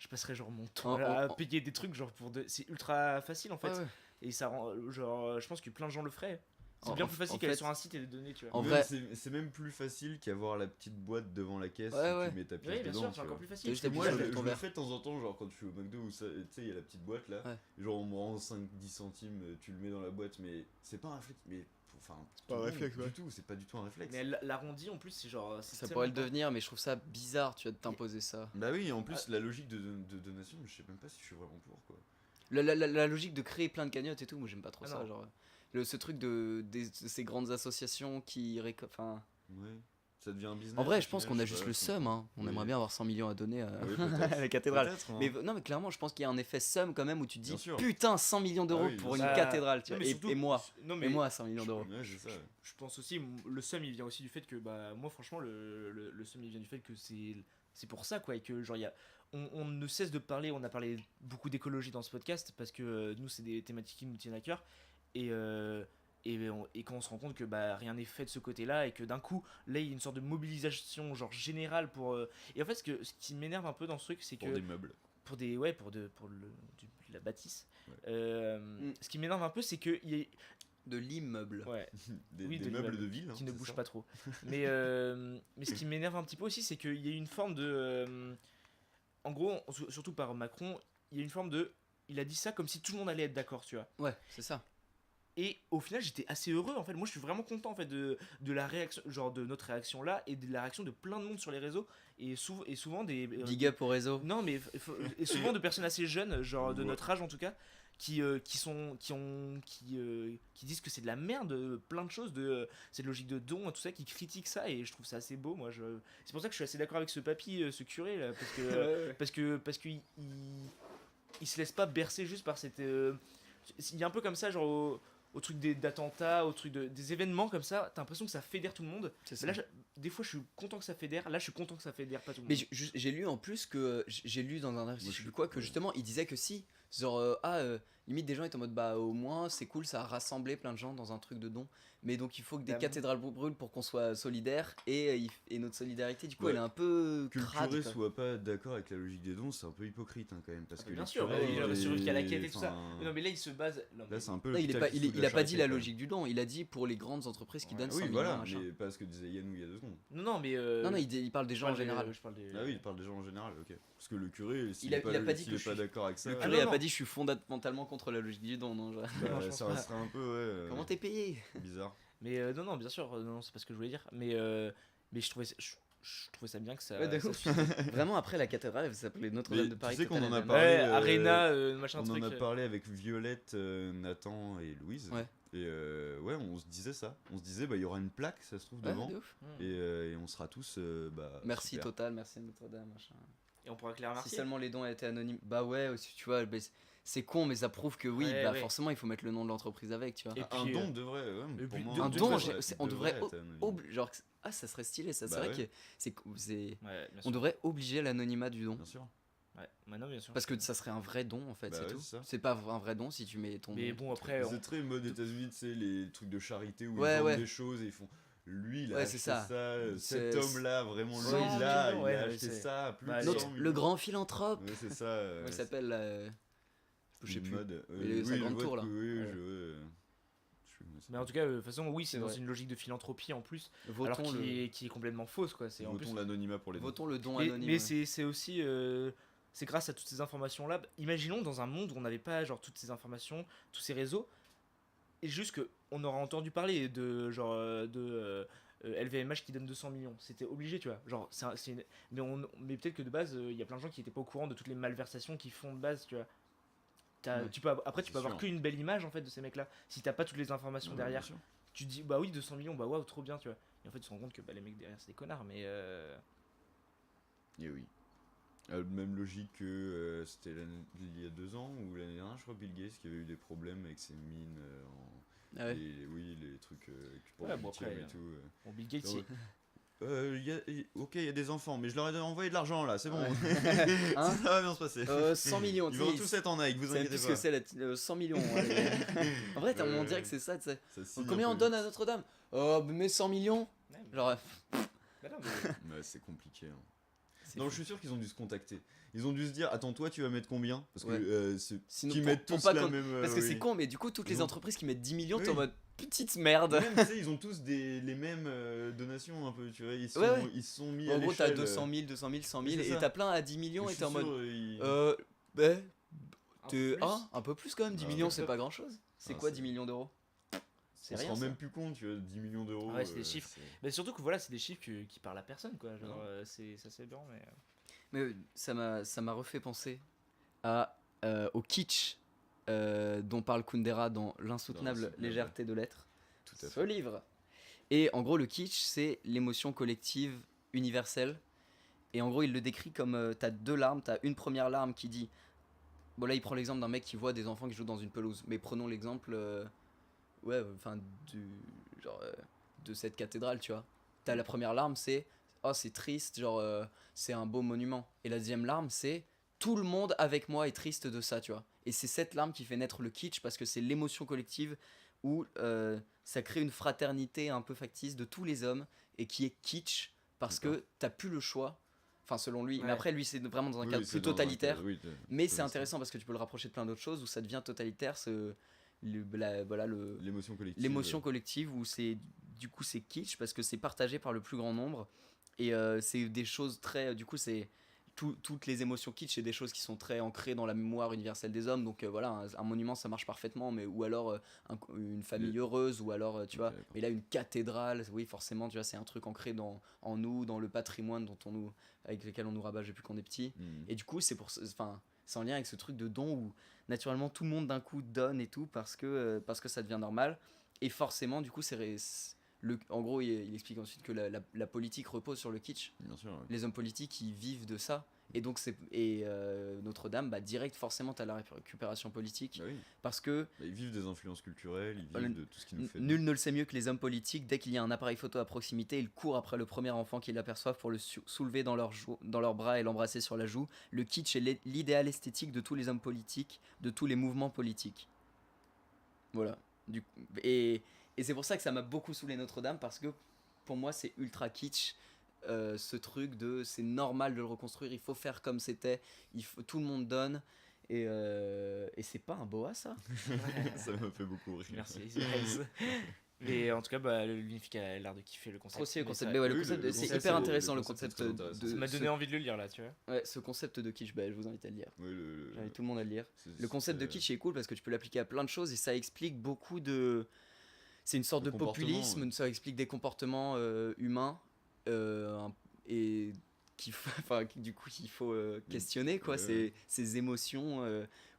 Je passerais genre mon temps à payer des trucs genre c'est ultra facile en fait. Ouais, ouais. Et ça rend genre je pense que plein de gens le feraient. C'est En- bien en- plus facile en qu'aller fait- sur un site et les donner, tu vois. En Même, vrai- c'est même plus facile qu'avoir la petite boîte devant la caisse Ouais, et ouais. tu mets ta pièce Oui, bien dedans. sûr, tu c'est encore vois. plus T'as facile. juste Et à moi, appuyer je, sur le je bouton le vert. fais de temps en temps, genre quand je suis au McDo où ça- tu sais, il y a la petite boîte là. Ouais. Genre on me rend 5-10 centimes, tu le mets dans la boîte, mais c'est pas un réflexe. Mais enfin, pas un tout le monde, réflexe, ouais. du tout, c'est pas du tout un réflexe. Mais l'arrondi en plus, c'est genre. c'est Ça tellement pourrait le pas- devenir, mais je trouve ça bizarre, tu vois, de t'imposer ça. Bah oui, en plus, la logique de donation, je sais même pas si je suis vraiment pour quoi. La logique de créer plein de cagnottes et tout, moi j'aime pas trop Ah ça. non. Genre, ce truc de ces grandes associations qui. Enfin, Ouais, ça devient un business. en vrai, au je pense final, qu'on a je sais juste pas, le je seum. Hein. On Oui. aimerait bien avoir 100 millions à donner Oui, peut-être. à la cathédrale. Peut-être, hein. Mais non, mais clairement, je pense qu'il y a un effet somme quand même où tu te dis Bien sûr. putain, 100 millions d'euros Ah oui, pour bien une sûr. cathédrale. Tu Non, vois, mais et, surtout- et moi, Non, et mais moi, 100 millions d'euros. Ouais, c'est ça. je pense aussi, le seum il vient aussi du fait que bah moi franchement le seum il vient du fait que c'est pour ça quoi, et que genre il y a on ne cesse de parler, on a parlé beaucoup d'écologie dans ce podcast parce que nous c'est des thématiques qui nous tiennent à cœur, et quand on se rend compte que bah rien n'est fait de ce côté-là, et que d'un coup là il y a une sorte de mobilisation genre générale pour et en fait ce qui m'énerve un peu dans ce truc, c'est Pour que des meubles. pour des ouais pour de la bâtisse, Ouais. ce qui m'énerve un peu, c'est que De l'immeuble. Ouais. Des Oui, de meubles l'immeuble de ville. qui hein, ne c'est bouge ça pas trop. Mais ce qui m'énerve un petit peu aussi, c'est qu'il y a une forme de. En gros, surtout par Macron, il y a une forme de. Il a dit ça comme si tout le monde allait être d'accord, tu vois. Ouais, c'est ça. Et au final, j'étais assez heureux en fait. Moi, je suis vraiment content en fait de la réaction, genre de notre réaction là et de la réaction de plein de monde sur les réseaux et souvent des. Big up au réseau. Non, mais et souvent de personnes assez jeunes, genre de Ouais. notre âge en tout cas, qui disent que c'est de la merde, plein de choses, cette logique de don, tout ça, qui critiquent ça et je trouve ça assez beau. Moi, c'est pour ça que je suis assez d'accord avec ce papy, ce curé là, parce que parce qu'il il se laisse pas bercer juste par cette. Il y a un peu comme ça, genre au truc d'attentats, au truc des événements comme ça, t'as l'impression que ça fédère tout le monde. C'est ça. Mais là, des fois, je suis content que ça fédère. Là, je suis content que ça fédère pas tout le Mais monde. j'ai lu en plus que. J'ai lu dans un article, je sais plus quoi, que justement, il disait que si. Genre, limite des gens étaient en mode, bah au moins c'est cool, ça a rassemblé plein de gens dans un truc de don. Mais donc il faut que des Bah, cathédrales brûlent pour qu'on soit solidaires. Et notre solidarité, du coup, Ouais. elle est un peu Que le crade. curé quoi. soit pas d'accord avec la logique des dons, c'est un peu hypocrite hein, quand même. Parce que Bien les sûr, curés, il a survécu à la quête et tout ça. enfin, Mais non, mais là, il se base. Non, mais- Là, c'est un peu. Non, il l'hôpital qui se fout de a pas dit charité, la quoi. logique du don, il a dit pour les grandes entreprises qui Ouais. donnent 100 Oui, millions, voilà, machin. mais pas ce que disait Yannou il y a 2 secondes. Non, mais. Non, non, il parle des gens en général. Je parle des. Ah oui, il parle des gens en général, ok. Parce que le curé, s'il Il a- est pas, il a pas dit s'il que est je pas suis- d'accord avec ça, Le Ah, curé non, a non. pas dit je suis fondamentalement contre la logique du don, non. bah, Non, je pense ça pas. resterait un peu Comment t'es payé? bizarre. Mais non, non, bien sûr, non, c'est pas ce que je voulais dire. Mais je trouvais ça bien que ça. Ouais, de ça ouf. suffise. Vraiment, après la cathédrale, elle s'appelait Notre-Dame Mais de tu Paris. sais qu'on Total en a Event. parlé, Ouais, Arena, machin On truc. en a parlé avec Violette, Nathan et Louise. Ouais. Et ouais, on se disait ça. On se disait, bah, il y aura une plaque, ça se trouve, Ouais, devant. de ouf. Et on sera tous. Bah, Merci super. Total, merci Notre-Dame, machin. Et on pourra que les Si remercier. seulement les dons étaient anonymes. Bah ouais, aussi, tu vois, bah, c'est con, mais ça prouve que oui, Ouais, bah ouais. forcément, il faut mettre le nom de l'entreprise avec, tu vois. Et Un puis, don devrait. Ouais, et pour puis moi, de- Un de don, toute façon, on devrait être anonyme. genre, ça serait stylé, ça. C'est Bah vrai ouais. que c'est, Ouais, bien on sûr. devrait obliger l'anonymat du don. Bien sûr. Ouais, maintenant, bien sûr. Parce que ça serait un vrai don, en fait, Bah c'est ouais, tout. c'est ça. C'est pas un vrai don si tu mets ton Mais nom. bon, après. C'est très mode États-Unis, tu sais, les trucs de charité où Ouais, ils vendent ouais. des choses et ils font. Lui, il a Ouais, acheté c'est ça. cet C'est- homme-là, vraiment, lui, 100 là, millions, il ouais, a ouais, acheté c'est- ça à plus Bah, de L'autre, 100 le millions. grand philanthrope. Ouais, c'est ça. Comment il s'appelle je sais plus. Mode. Mais sa oui, grande je vois tour, là. Oui, Ouais. je Mais en tout cas, de toute façon, oui, c'est C'est dans vrai. une logique de philanthropie en plus. Alors Votons, qui est complètement fausse, quoi. C'est en plus. Votons l'anonymat pour les dons. votons le don Mais, anonyme. mais ouais. c'est aussi. C'est grâce à toutes ces informations-là. Imaginons dans un monde où on n'avait pas genre toutes ces informations, tous ces réseaux, et juste que on aura entendu parler de genre LVMH qui donne 200 millions. C'était obligé, tu vois. Genre, mais peut-être que de base, il y a plein de gens qui n'étaient pas au courant de toutes les malversations qu'ils font de base, tu vois. Ouais. Après, tu C'est peux avoir sûr. qu'une belle image en fait de ces mecs-là. Si t'as pas toutes les informations Ouais, derrière, bien sûr. tu te dis bah oui 200 millions, bah waouh trop bien, tu vois. Et en fait, tu te rends compte que bah, les mecs derrière c'est des connards, mais Et oui. Même logique que c'était il y a 2 ans ou l'année dernière, je crois, Bill Gates qui avait eu des problèmes avec ses mines Ah ouais. oui, les trucs pour Ouais, le bon, lithium après, et tout. bon, Bill Gates, Ouais. Ok, il y a des enfants, mais je leur ai envoyé de l'argent là, c'est bon. Ouais. Hein Ça va bien se passer. 100 millions, Ils tu vont sais, tous être en Nike, vous c'est même inquiétez plus pas. que c'est 100 millions. Ouais. En vrai, on dirait que c'est ça, tu sais. Ça signe Combien un on peu donne vite. à Notre-Dame? Mais 100 millions? ouais, Genre, bah non, mais- Ouais, c'est compliqué. Hein. c'est Non, fou. je suis sûr qu'ils ont dû se contacter. Ils ont dû se dire, attends, toi, tu vas mettre combien? Parce Ouais. que c'est Sinon, qu'ils pour- mettent pour tous pas la qu'on- même. Parce que oui. c'est con, mais du coup, toutes Ils les ont- entreprises qui mettent 10 millions, Oui. t'es en mode petite merde. Même, tu sais, ils ont tous les mêmes donations un peu, tu vois. Ils Ouais, ouais. ils se sont mis En à gros, t'as l'échelle, 200 000, 200 000, 100 000, c'est et ça. t'as plein à 10 millions, je et suis t'es en mode. sûr, ils- Ben, Un t'es. peu plus. Un peu plus quand même, 10 Ah, millions, ouais. c'est pas grand chose. C'est Ah, quoi c'est- 10 millions d'euros? C'est on se rien. rend ça. même plus compte, tu vois, 10 millions d'euros. Ouais, c'est des chiffres. c'est- Mais surtout que voilà, c'est des chiffres qui parlent à personne, quoi. Genre, Non. c'est bien, mais. Mais ça m'a refait penser au kitsch dont parle Kundera dans L'insoutenable L'insoutenable. légèreté de l'être. Tout à Ce fait. livre. Et en gros, le kitsch, c'est l'émotion collective universelle. Et en gros, il le décrit comme t'as 2 larmes. T'as une première larme qui dit. Bon, là, il prend l'exemple d'un mec qui voit des enfants qui jouent dans une pelouse. Mais prenons l'exemple. Enfin, de cette cathédrale, tu vois. T'as la première larme, c'est. Oh, c'est triste, genre, c'est un beau monument. Et la deuxième larme, c'est. Tout le monde avec moi est triste de ça, tu vois. Et c'est cette larme qui fait naître le kitsch parce que c'est l'émotion collective où ça crée une fraternité un peu factice de tous les hommes et qui est kitsch parce que t'as plus le choix. Enfin, selon lui. Ouais. Mais après, lui, c'est vraiment dans un Oui, cadre c'est plus dans un totalitaire. cadre, oui, Mais c'est c'est ça. intéressant parce que tu peux le rapprocher de plein d'autres choses où ça devient totalitaire. L'émotion collective. l'émotion collective où du coup c'est kitsch parce que c'est partagé par le plus grand nombre et c'est des choses très du coup c'est toutes les émotions kitsch c'est des choses qui sont très ancrées dans la mémoire universelle des hommes donc voilà un monument ça marche parfaitement mais ou alors une famille heureuse ou alors tu vois Ok, d'accord. mais là une cathédrale oui forcément tu vois c'est un truc ancré en nous dans le patrimoine avec lequel on nous rabâche depuis qu'on est petit Mhm. et du coup c'est en lien avec ce truc de don où naturellement tout le monde d'un coup donne et tout parce que ça devient normal et forcément du coup en gros il explique ensuite que la politique repose sur le kitsch Bien sûr, ouais. les hommes politiques ils vivent de ça et donc Notre-Dame direct forcément t'as la récupération politique Bah oui. parce que Bah, ils vivent des influences culturelles, ils Voilà, vivent de tout ce qui nous fait. nul ne le sait mieux que les hommes politiques dès qu'il y a un appareil photo à proximité ils courent après le premier enfant qu'ils aperçoivent pour le soulever dans leurs bras et l'embrasser sur la joue le kitsch est l'idéal esthétique de tous les hommes politiques de tous les mouvements politiques voilà du, et, et c'est pour ça que ça m'a beaucoup saoulé Notre-Dame parce que pour moi c'est ultra kitsch ce truc de c'est normal de le reconstruire il faut faire comme c'était tout le monde donne et c'est pas un boa ça Ça m'a fait beaucoup rire. Merci Ismaël. Mais en tout cas, bah, l'unifique a l'air de kiffer le concept. trop aussi le Mais concept ça- mais ouais, le oui, concept le c'est concept, hyper c'est- intéressant le le concept, concept c'est très de ça m'a ce- donné envie de le lire là, tu vois. ouais, ce concept de kitsch je vous invite à le lire Oui, j'invite tout le monde à le lire c'est- le concept de c'est- kitsch est cool parce que tu peux l'appliquer à plein de choses et ça explique beaucoup de c'est une sorte De de comportement, populisme ouais. ça explique des comportements humains et du coup il faut questionner quoi Ouais. ces émotions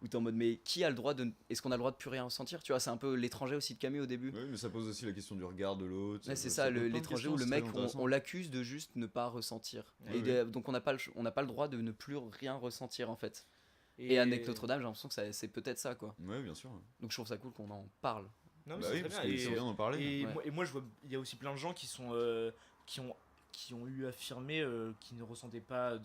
où t'es en mode mais qui a le droit de est-ce qu'on a le droit de plus rien ressentir tu vois c'est un peu l'étranger aussi de Camus au début Oui, mais ça pose aussi la question du regard de l'autre. ouais, c'est pose ça plein de l'étranger questions, où le c'est mec très on intéressant. l'accuse de juste ne pas ressentir Ouais, et ouais. donc on n'a pas le droit de ne plus rien ressentir en fait et avec Notre-Dame j'ai l'impression que c'est peut-être ça quoi Ouais, bien sûr. donc je trouve ça cool qu'on en parle Non, mais Bah c'est oui, très parce bien. que c'est bien d'en parler. Et, Ouais. moi, je vois, il y a aussi plein de gens qui sont, qui ont eu affirmé qu'ils ne ressentaient pas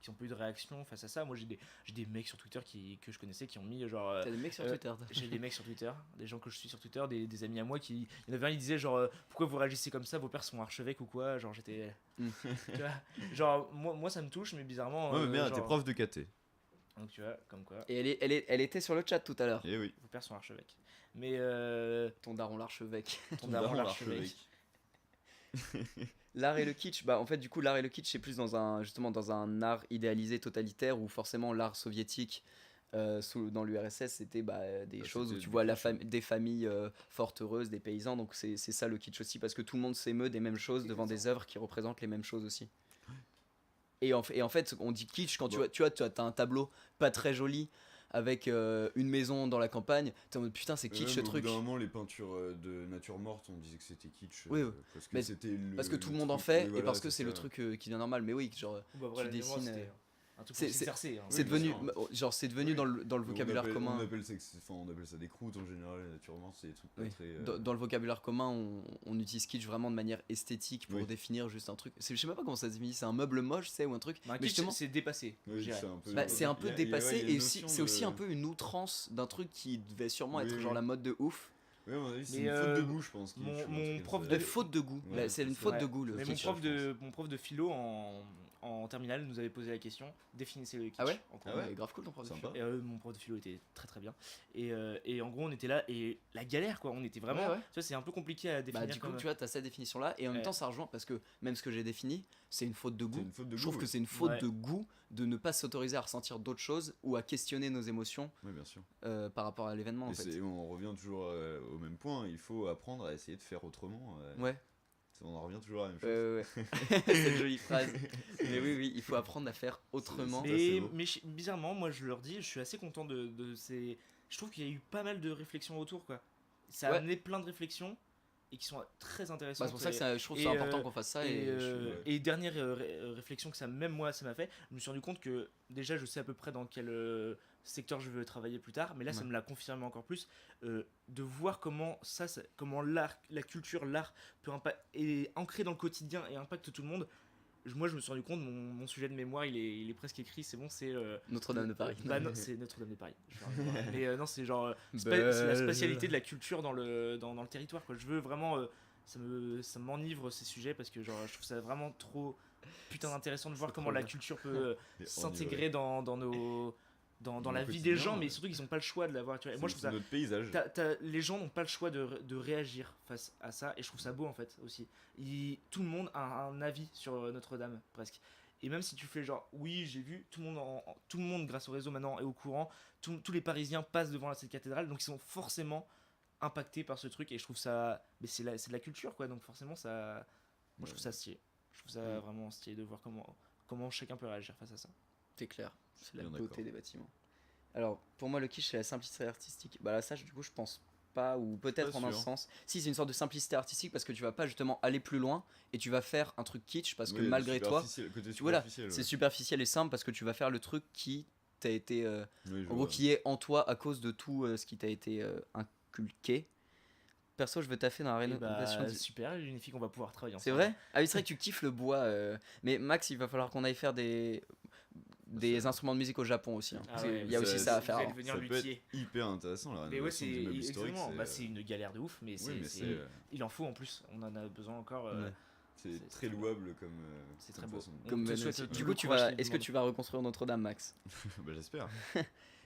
qui n'ont pas eu de réaction face à ça. Moi, j'ai des mecs sur Twitter que je connaissais qui ont mis genre. t'as des mecs sur euh, Twitter J'ai des mecs sur Twitter, des gens que je suis sur Twitter, des amis à moi qui. Il y en avait un, il disait genre pourquoi vous réagissez comme ça, vos pères sont archevêques ou quoi. Genre j'étais. Mm. Tu vois, genre moi ça me touche, mais bizarrement. Ouais, mais bien, t'es genre- prof de KT. Donc tu vois, comme quoi, et elle était sur le chat tout à l'heure Eh oui. vos pères sont archevêques. Mais ton daron l'archevêque ton daron Daron l'archevêque. l'art et le kitsch en fait du coup l'art et le kitsch c'est plus justement dans un art idéalisé totalitaire où forcément l'art soviétique dans l'URSS c'était des choses où c'était tu du vois kitsch, ouais. des familles fortes heureuses des paysans donc c'est ça le kitsch aussi parce que tout le monde s'émeut des mêmes choses devant des œuvres qui représentent les mêmes choses aussi et en fait on dit kitsch quand Bon. tu as un tableau pas très joli avec une maison dans la campagne t'es en mode putain c'est kitsch ce Au bout truc d'un moment, les peintures de nature morte, on disait que c'était kitsch. Oui, oui. Parce que Mais c'était parce que tout le monde truc- en fait oui, et voilà, parce que c'est le ça. truc qui devient normal mais oui genre Bah, voilà, tu les mois, dessines, c'était un truc c'est- pour s'exercer. Hein. c'est bien devenu sûr. genre c'est devenu Oui. dans le On vocabulaire appelle- commun on appelle ça des croûtes en général, la nature morte, c'est des trucs pas Oui. très. Dans le vocabulaire commun on utilise kitsch vraiment de manière esthétique pour Oui. définir juste un truc je sais pas comment ça se définit c'est un meuble moche c'est ou un truc Bah, un mais kitsch, justement c'est dépassé. Oui, je dirais. c'est un peu. c'est un peu Il y a- dépassé ouais, il y a et une aussi notion c'est aussi de- un peu une outrance d'un truc qui devait sûrement être Oui, genre oui. la mode de ouf Ouais, à mon avis, c'est Mais, une faute de goût, je pense. mon- kitsch, ou un mon truc comme prof ça. de- faute de goût Ouais, c'est une c'est faute Ouais. de goût le Mais kitsch mon prof de philo en terminale nous avait posé la question définissez le kitsch. ah ouais en cours. Ah ouais. grave cool ton prof de Sympa. philo. Et, mon prof de philo était très très bien et en gros on était là et la galère quoi on était vraiment Ouais, ouais. tu vois c'est un peu compliqué à définir du coup comme- tu vois t'as cette définition là et en même Ouais. temps ça rejoint parce que même ce que j'ai défini c'est une faute de C'est goût une faute de je goût. trouve que oui. c'est une faute Ouais. de goût de ne pas s'autoriser à ressentir d'autres choses ou à questionner nos émotions Ouais, bien sûr. par rapport à l'événement en Et fait. on revient toujours au même point, il faut apprendre à essayer de faire autrement. Ouais, On en revient toujours à la même chose. ouais. C'est une jolie phrase. Mais oui, il faut apprendre à faire autrement. C'est assez mais, beau. bizarrement moi je leur dis je suis assez content de ces je trouve qu'il y a eu pas mal de réflexions autour quoi ça a Ouais. amené plein de réflexions et qui sont très intéressantes C'est pour ça que je trouve et, ça important euh, qu'on fasse ça. Et, Et, je suis- ouais. et dernière réflexion que même moi ça m'a fait, je me suis rendu compte que déjà je sais à peu près dans quel secteur je veux travailler plus tard, mais là ça Ouais. me l'a confirmé encore plus, de voir comment comment l'art, la culture, l'art est ancré dans le quotidien et impacte tout le monde. Moi je me suis rendu compte, mon sujet de mémoire il est presque écrit, c'est bon, c'est... Notre-Dame de Paris. Bah non, c'est Notre-Dame de Paris. Je vais rien voir. Mais non, c'est genre Belle. c'est la spatialité de la culture dans le territoire quoi. Je veux vraiment ça m'enivre ces sujets parce que genre je trouve ça vraiment trop putain intéressant de voir C'est comment trop la bien. culture peut Et s'intégrer dans nos dans le la vie quotidien, des gens, mais ouais. surtout qu'ils n'ont pas le choix de l'avoir. Tu vois. Et moi, je trouve ça. notre paysage. Les gens n'ont pas le choix de réagir face à ça, et je trouve ça beau en fait aussi. Tout le monde a un avis sur Notre-Dame, presque. Et même si tu fais genre, oui, j'ai vu, tout le monde grâce au réseau maintenant est au courant, tous les Parisiens passent devant cette cathédrale, donc ils sont forcément impactés par ce truc, et je trouve ça. Mais c'est de la culture, quoi, donc forcément, ça. Moi, je trouve ça stylé. Je trouve ça vraiment stylé de voir comment chacun peut réagir face à ça. C'est clair, c'est la Bien beauté d'accord. des bâtiments. Alors, pour moi, le kitsch, c'est la simplicité artistique. Bah là, ça, du coup, je pense pas, ou peut-être pas en un sûr. sens. Si, c'est une sorte de simplicité artistique parce que tu vas pas justement aller plus loin et tu vas faire un truc kitsch parce que Oui, malgré toi, côté voilà, superficiel, c'est ouais. superficiel et simple parce que tu vas faire le truc qui t'a été, Oui, je en gros, vois. qui est en toi à cause de tout ce qui t'a été inculqué. Perso, je veux taffer dans la Et rénovation. bah, super, unifique, on va pouvoir travailler ensemble. C'est vrai? Ah oui, c'est vrai que tu kiffes le bois. Mais Max, il va falloir qu'on aille faire des instruments de musique au Japon aussi. Hein. Ah Parce qu'il ouais, y a aussi ça à vous faire. allez hein. devenir Ça peut luthier. être hyper intéressant la Mais ouais, rénovation d'immeubles historiques. exactement. Bah, c'est une galère de ouf, mais, Oui, mais il en faut en plus. On en a besoin encore. Ouais. c'est c'est très très louable comme. C'est comme très beau. façon. On Comme te Venom souhaite aussi. tout Du le coup, courage qu'il est-ce que demande. tu vas reconstruire Notre-Dame, Max? Bah, j'espère.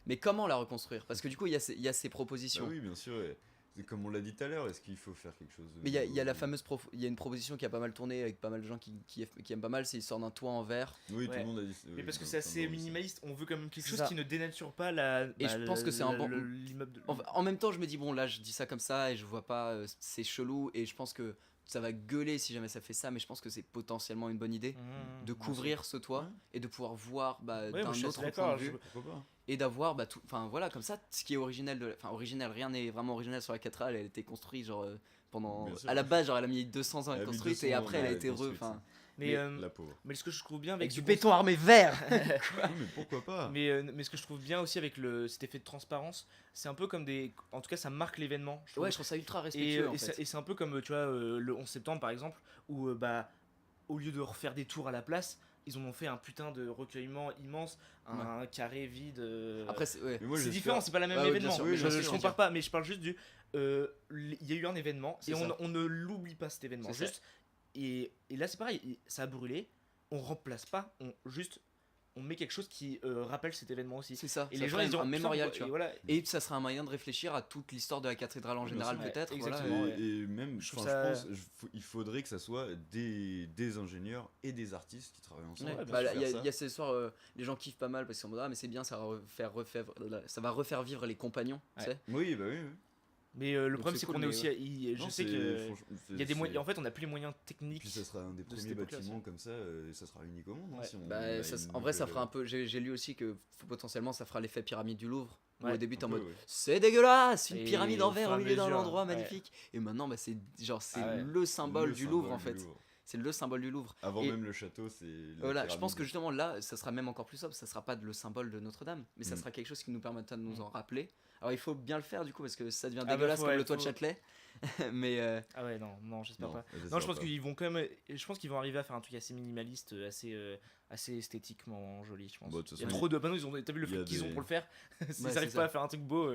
Mais comment la reconstruire? Parce que du coup, il y a ces Bah propositions. oui, bien sûr. Et c'est comme on l'a dit tout à l'heure, est-ce qu'il faut faire quelque chose de Mais il y a la nouveau fameuse il y a une proposition qui a pas mal tourné avec pas mal de gens qui aiment pas mal, c'est l'histoire d'un toit en verre. Oui, tout Ouais. le monde a dit. Mais oui, parce que plein c'est de assez gens ont dit ça. minimaliste, on veut quand même quelque C'est chose ça. qui ne dénature pas la. Et je pense que c'est un bon- l'immeuble. En même temps, je me dis, bon, là, je dis ça comme ça et je vois pas, c'est chelou et je pense que ça va gueuler si jamais ça fait ça, mais je pense que c'est potentiellement une bonne idée de couvrir ce toit Ouais. et de pouvoir voir Ouais, d'un moi, je suis autre assez point d'accord, de vue Pourquoi pas? et d'avoir tout, enfin voilà, comme ça, ce qui est originel enfin originel, rien n'est vraiment original sur la cathédrale, elle a été construite genre pendant, Bien sûr. à la base, genre elle a mis 200 ans à Elle être a mis construite 200 et après ans, elle a ouais, été construite. enfin Mais, La pauvre. mais ce que je trouve bien avec avec du ce béton armé vert. Oui, mais pourquoi pas? mais ce que je trouve bien aussi avec cet effet de transparence, c'est un peu comme des. En tout cas, ça marque l'événement. Je trouve. Ouais, je trouve ça ultra Et, respectueux en et fait. c'est un peu comme, tu vois, le 11 septembre par exemple, où bah, au lieu de refaire des tours à la place, ils en ont fait un putain de recueillement immense, un carré vide. Après ouais. Mais moi, C'est j'espère- différent, c'est pas la même Ouais, ouais, bien événement. sûr, oui, je, bien je sûr, compare pas, mais je parle juste du. Il y a eu un événement C'est et ça. on ne l'oublie pas cet événement. C'est ça. Juste, et là c'est pareil, ça a brûlé, on remplace pas, on met quelque chose qui rappelle cet événement aussi. C'est ça. Et Ça les gens ferait ils diront un putain, mémorial, pourquoi- tu et vois. voilà. Et ça serait un moyen de réfléchir à toute l'histoire de la cathédrale en Bien général sûr. peut-être. Ouais, Voilà. exactement. ouais. Et même, Je enfin, trouve ça- je pense, il faudrait que ça soit des ingénieurs et des artistes qui travaillent ensemble. Ouais, Ouais, pour bah, faire il y ça. a ces soirs, les gens kiffent pas mal parce qu'ils sont en mode, ah mais c'est bien, ça va refaire vivre les compagnons, tu Ouais. sais. Oui, bah oui. oui. Mais le Donc problème c'est c'est cool, qu'on est mais aussi. Je Non, sais c'est- que. franchement, Il y a des moyens. c'est- En fait, on n'a plus les moyens Et techniques. puis ça sera un des de cette premiers époque-là, bâtiments comme ça, et ça sera unique au monde. hein, Ouais. si on Bah, a en vrai, ça fera un nouvelle- peu. J'ai lu aussi que potentiellement ça fera l'effet pyramide du Louvre. Où Ouais, au début, t'es en un peu, mode ouais. c'est dégueulasse, une Et pyramide au en verre fur et au à milieu d'un mesure, endroit ouais. magnifique. Et maintenant, bah, c'est Ah ouais. le symbole Le du Louvre en symbole fait. du Louvre. C'est le symbole du Louvre. Avant Et- même le château, c'est. la Voilà, je pense pyramide. que justement là, ça sera même encore plus sobre. Ça sera pas le symbole de Notre-Dame, mais ça Mm. sera quelque chose qui nous permettra de nous Mm. en rappeler. Alors il faut bien le faire du coup parce que ça devient Ah bah, dégueulasse faut- comme ouais, le toit de faut- Châtelet. Mais Ah ouais, non, j'espère Non, pas. j'espère Non, je pense pas. qu'ils vont quand même. Je pense qu'ils vont arriver à faire un truc assez minimaliste, assez esthétiquement joli, je pense. Bah, de toute Il y a façon, trop de panneaux, t'as vu le il y a fric qu'ils ont des- pour le faire. S'ils Ouais, arrivent c'est pas ça. à faire un truc beau,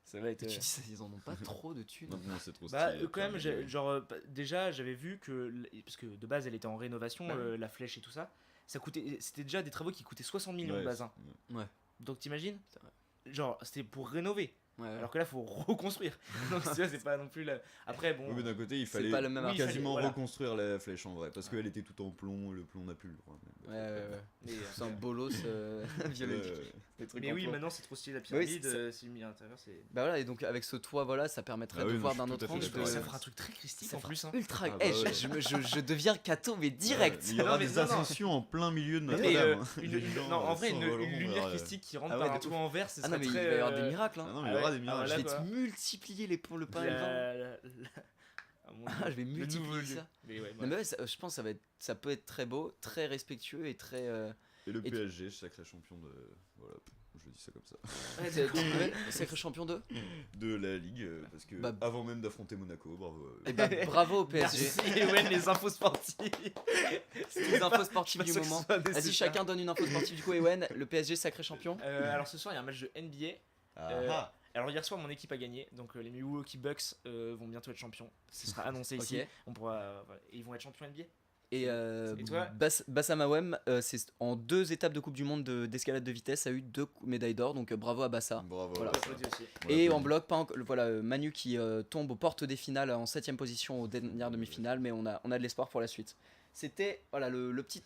ça va être. tu dis ça, ils en ont pas trop de thunes. Maintenant, c'est trop Bah, stylé, quand même, pyramide. genre, déjà, j'avais vu que. Parce que de base, elle était en rénovation, Bah oui. la flèche et tout ça. C'était déjà des travaux qui coûtaient 60 millions de Ouais, base. hein. Ouais. Donc t'imagines C'est vrai. Genre, c'était pour rénover. Ouais. Alors que là, faut reconstruire. Donc, tu vois, c'est pas non plus là. Après, bon. Oui, mais d'un côté, il C'est fallait pas le même Oui, artiste. quasiment voilà. reconstruire la flèche en vrai, parce qu'elle était tout en plomb, et le plomb n'a plus le droit. Ouais. Mais, C'est un bolos violet. Des trucs mais en oui, plomb. maintenant c'est trop stylé la Oui, pyramide. c'est- C'est mis à l'intérieur, c'est. Bah voilà, et donc avec ce toit, voilà, ça permettrait Ah de oui, voir non, d'un je suis autre tout à fait angle. d'accord, Ça ouais. fera un truc très christique Ça en fera plus. Hein. ultra. Ah bah Eh, ouais. je deviens catho, mais direct. Il y aura mais des non, non. ascensions en plein milieu de Mais, Notre-Dame. hein. une- Les une- gens, non, en vrai, une s'envoleront lumière vers- christique qui rentre Ah ouais, par un de toit en verre, ce Ah serait non, mais il très. va y avoir des miracles. Ah Hein. non, mais Ah il y aura ouais, des ah miracles. Je vais voilà, te quoi. multiplier le pain et le vin. Ah, mon Ah, je vais Dieu. Le multiplier nouveau lieu. ça. Mais ouais, Non, bref. mais ouais, je pense que ça peut être très beau, très respectueux et très. Et le Et tu- PSG, sacré champion de. Voilà, je dis ça comme ça. Sacré champion 2. De la Ligue, parce que Bah- avant même d'affronter Monaco, bravo. Et bah bravo au PSG. Merci, Ewen, les infos sportives. C'est les infos sportives du Pas sûr que moment. ce soit Vas-y, nécessaire. chacun donne une info sportive du coup. Ewen, le PSG sacré champion. Alors ce soir, il y a un match de NBA. Ah, Alors hier soir, mon équipe a gagné. Donc les Milwaukee Bucks vont bientôt être champions. Ce sera annoncé ici. Ok. On pourra. Voilà. Et ils vont être champions NBA. Et Et toi Bassam Awem, c'est en 2 étapes de Coupe du Monde d'escalade de vitesse, a eu 2 médailles d'or, donc bravo à Bassa. Bravo. Voilà. On l'applaudit aussi. Et en bloc, pas encore- voilà, Manu qui tombe aux portes des finales en 7ème position aux dernières demi-finales, mais on a de l'espoir pour la suite. C'était voilà, le petit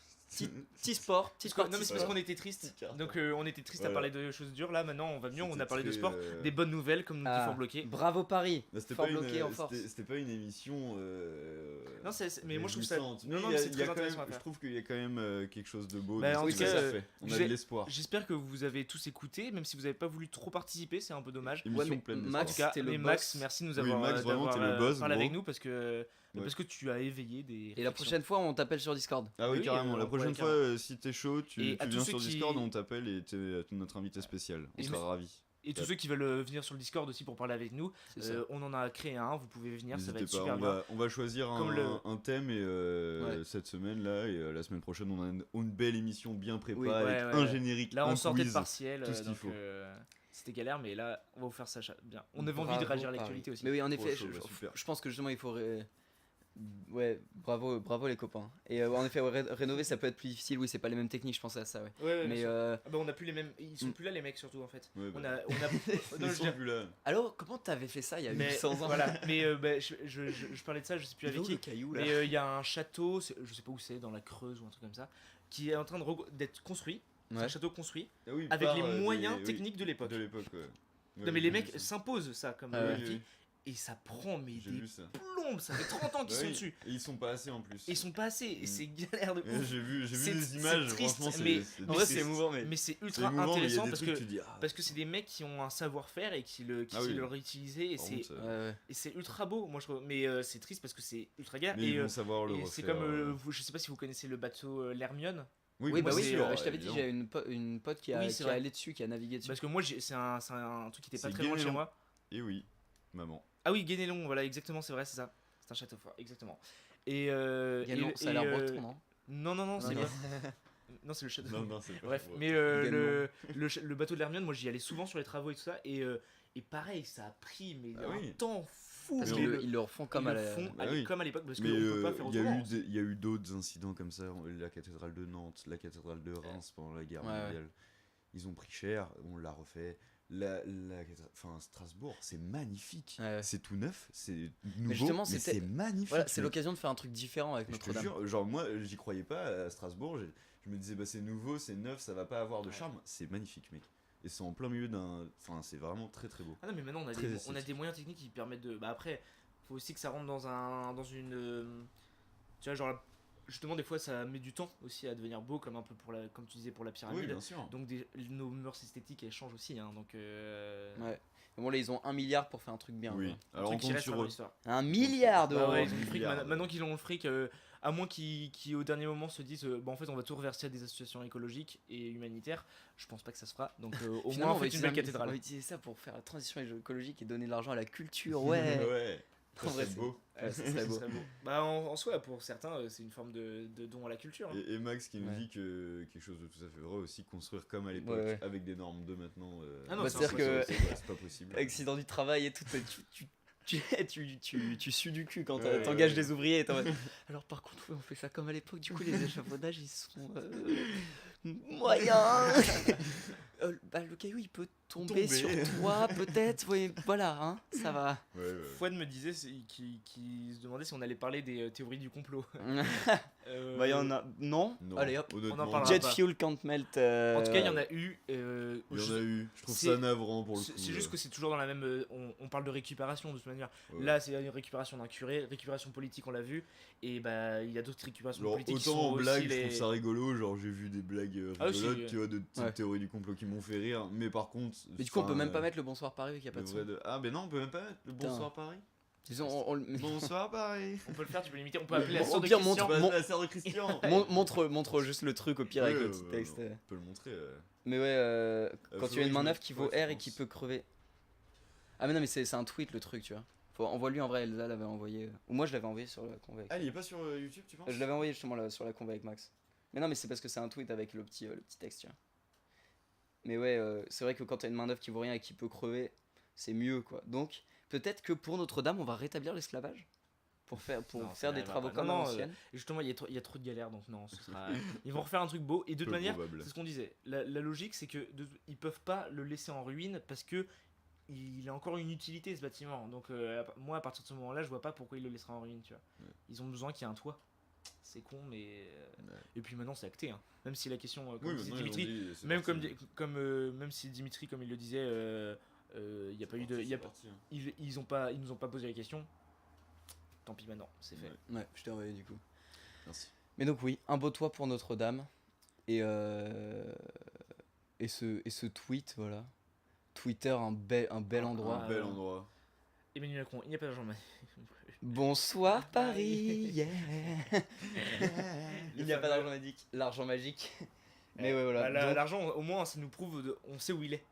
sport, petite Non, mais partie c'est parce sport. qu'on était triste. Petit Donc on était triste à Voilà. parler de choses dures. Là maintenant on va mieux, on a C'était parlé de très, sport, des bonnes nouvelles comme nous dit Ah, Fort Bloqué. bravo Paris, C'était fort pas bloqué en une, force. c'était pas une émission. Non, mais moi je trouve ça. réjouissante. Non, Mais non, il y a- c'est il y a très quand intéressant à même- faire. Je trouve qu'il y a quand même quelque chose de beau Bah, dans en ce tout que cas, ça fait. On a j'ai- de l'espoir. J'espère que vous avez tous écouté, même si vous n'avez pas voulu trop participer, c'est un peu dommage. Émission mais pleine Max, En tout cas, t'es le mais boss. Max, merci de nous Oui, avoir, Max, vraiment, d'avoir, t'es le boss, parlé gros. avec nous parce que Ouais. tu as éveillé des. Et la réflexions. prochaine fois, on t'appelle sur Discord. Ah oui, Oui, carrément. La on prochaine pourrait fois, si t'es chaud, Et tu à tous viens ceux sur qui- Discord, on t'appelle et t'es notre invité spécial. On Et sera ravis. Et tous Ouais. ceux qui veulent venir sur le Discord aussi pour parler avec nous, C'est ça. on en a créé un, vous pouvez venir, ça va N'hésitez être pas, super bien. on va choisir Comme un thème et Ouais. cette semaine là et la semaine prochaine on a une belle émission bien préparée Oui, avec ouais, un ouais. générique, Là, on un sortait de quiz. partiel, tout ce qu'il donc faut. c'était galère, mais là, on va vous faire ça bien. On avait envie de Bravo, réagir à Paris. l'actualité aussi. Mais oui, en Trop effet, chaud, bah, super. je pense que justement il faut ouais, bravo les copains. Et en effet, rénover ça peut être plus difficile. Oui, c'est pas les mêmes techniques, je pensais à ça, ouais. Ouais, bien Mais sûr. Ah bah, on a plus les mêmes. Ils sont plus là, les mecs, surtout en fait. Ouais, On bah. a. Non, Ils je sont veux dire- plus là. alors, comment t'avais fait ça il y a mais 800 ans? voilà. Mais bah, je parlais de ça, je sais plus Il est avec où qui. le caillou là? Mais il y a un château, je sais pas où c'est, dans la Creuse ou un truc comme ça, qui est en train d'être construit. C'est un Ouais. château construit Ah oui, avec par, les des- moyens oui, techniques de l'époque. de l'époque. Ouais. Non Ouais, mais j'ai les vu mecs ça. s'imposent ça comme Ah ouais. défi et ça prend mais J'ai des vu ça. plombes, ça fait 30 ans qu'ils Bah sont oui, dessus. et ils sont pas assez en plus. Et ils sont pas assez et Mm. c'est galère de Ouais, ouf. J'ai vu C'est- des c'est images, triste, franchement mais- c'est En vrai, c'est émouvant, mais. Mais c'est c'est ultra émouvant, mais il y a intéressant des parce trucs que tu dis ah, parce que c'est des mecs qui ont un savoir-faire et qui Ah oui. le réutiliser et par c'est contre, Ouais. et c'est ultra beau moi je trouve mais c'est triste parce que c'est ultra galère mais et, ils vont savoir le et refaire. c'est comme je sais pas si vous connaissez le bateau l'Hermione Oui, moi, bah oui, c'est, je t'avais dit, évidemment. j'ai une pote qui Oui, c'est est vrai. allée dessus, qui a navigué dessus. parce que moi c'est un truc qui était pas C'est très loin de chez Guénéon. moi. Et oui, maman. Ah oui, Guénélon, voilà, exactement, c'est vrai, c'est ça. C'est un château fort, exactement. Et Ganon, ça a l'air breton, non? non, c'est Non, pas. Non, c'est le château. Non, c'est pas Bref, vrai. mais Ganon. le bateau de l'Hermione, moi j'y allais souvent sur les travaux et tout ça, et pareil, ça a pris mais Ah un oui. temps fou. Parce Mais qu'ils on- ils le refont comme ils à le la. font Bah oui. comme à l'époque, parce qu'on Mais peut pas faire il y a autrement. eu il y a eu d'autres incidents comme ça, la cathédrale de Nantes, la cathédrale de Reims pendant la guerre Ouais, ouais. mondiale. Ils ont pris cher, on l'a refait. Enfin, Strasbourg, c'est magnifique. Ouais. C'est tout neuf, c'est nouveau, justement, mais c'était- c'est magnifique. Voilà, c'est mec. l'occasion de faire un truc différent avec Je te Notre-Dame. jure, genre moi, j'y croyais pas à Strasbourg. Je me disais, bah c'est nouveau, c'est neuf, ça va pas avoir de Ouais. charme. C'est magnifique, mec. Et c'est en plein milieu d'un. Enfin, c'est vraiment très très beau. Ah non, mais maintenant on a, Très on a esthétique. des moyens techniques qui permettent de. Bah après, faut aussi que ça rentre dans une. Tu vois, genre, justement, des fois ça met du temps aussi à devenir beau, comme un peu comme tu disais pour la Oui, pyramide. bien sûr. Donc nos mœurs esthétiques elles changent aussi. Hein, donc, Ouais. Mais bon, là, ils ont 1 milliard pour faire un truc bien. Oui. quoi. un Alors on truc qui compte reste sur dans eux. l'histoire. 1 milliard Bah d'euros. ouais, ils ont du fric. milliard. Maintenant qu'ils ont le fric, à moins qu'ils au dernier moment se disent bah en fait on va tout reverser à des associations écologiques et humanitaires, je pense pas que ça se fera. Donc au Finalement, moins on on va fait une utiliser belle on cathédrale. va utiliser ça pour faire la transition écologique et donner de l'argent à la culture. Ouais. Ouais. En Ça vrai, serait c'est- beau. Ouais, ça Ce serait beau. serait beau. Bah en soi pour certains c'est une forme de don à la culture. Hein. Et Max qui nous Ouais. dit que quelque chose de tout à fait vrai aussi, construire comme à l'époque, Ouais, ouais. avec des normes de maintenant. Ah non, Bah, c'est c'est-à-dire que- c'est pas possible. Accident du travail et tout, tu sues du cul quand Ouais, t'engages ouais. des ouvriers. Et t'es en mode, alors par contre, ouais, on fait ça comme à l'époque, du coup les échafaudages ils sont moyens. Bah, le caillou il peut tomber Tomber. sur toi peut-être, oui, voilà, hein, ça va. Ouais, ouais. Fouad me disait qu'il se demandait si on allait parler des théories du complot. Bah, il y en a. Non, Non, allez hop. honnêtement, on en parlera Jet pas. fuel can't melt. En tout cas, il y en a eu. Il y en je- a eu. Je trouve c'est- ça navrant pour le coup. C'est juste que c'est toujours dans la même. On parle de récupération de toute manière. Ouais. Là, c'est une récupération d'un curé, récupération politique, on l'a vu. Et bah, il y a d'autres récupérations Genre, politiques qui autant sont en aussi blague, je les. trouve ça rigolo. Genre, j'ai vu des blagues Ah, aussi, rigolotes, tu vois, de petites ouais. théories du complot qui m'ont fait rire. Mais par contre. Mais du coup, on peut enfin, même pas mettre le bonsoir Paris vu qu'il y a pas le de vrai son. de- Ah, mais non, on peut même pas mettre le Putain. bonsoir Paris. Disons, Bonsoir Paris. On peut le faire, tu peux l'imiter. On peut appeler la Au sœur de pire, Christian. montre- La sœur de Christian. montre juste le truc au pire avec Ouais, le petit texte. On peut le montrer. Mais ouais, quand tu as faudrait une main que je neuve me- qui ouais, vaut je R et pense. qui peut crever. Ah mais non mais c'est un tweet le truc tu vois. Envoie-lui en vrai, Elsa l'avait envoyé. Ou moi je l'avais envoyé sur la conve avec. Ah, il est pas sur YouTube, tu penses? Je l'avais envoyé justement là, sur la conve avec Max. Mais non mais c'est parce que c'est un tweet avec le petit texte tu vois. Mais ouais, c'est vrai que quand t'as une main neuve qui vaut rien et qui peut crever, c'est mieux quoi. Donc peut-être que pour Notre-Dame on va rétablir l'esclavage. pour faire Non, ça faire des n'arrivera travaux pas. comme Non, à non, l'ancienne. Et justement, il y a trop de galères, donc non, ils vont refaire un truc beau. Et de toute Peu manière, probable. c'est ce qu'on disait. La logique, c'est que ils peuvent pas le laisser en ruine parce que il a encore une utilité ce bâtiment. Donc moi, à partir de ce moment-là, je vois pas pourquoi il le laissera en ruine. Tu vois. Ouais. Ils ont besoin qu'il y ait un toit. C'est con, mais Ouais. et puis maintenant c'est acté. Hein. Même si la question, comme Oui, disait maintenant, ils Dimitri, l'ont dit, c'est même parti. même si Dimitri, comme il le disait, il y a pas eu de, C'est parti, hein. ils nous ont pas posé la question. Tant pis maintenant, c'est fait. Ouais. Ouais, je t'ai envoyé du coup. Merci. Mais donc oui, un beau toit pour Notre-Dame et ce tweet, voilà. Twitter, un bel endroit. Un bel endroit. Emmanuel Macron, il n'y a pas d'argent. Bonsoir Paris, yeah. Il n'y a pas fameux- d'argent magique. L'argent magique. Mais ouais, voilà. Bah, Donc- l'argent, au moins, ça nous prouve, on sait où il est.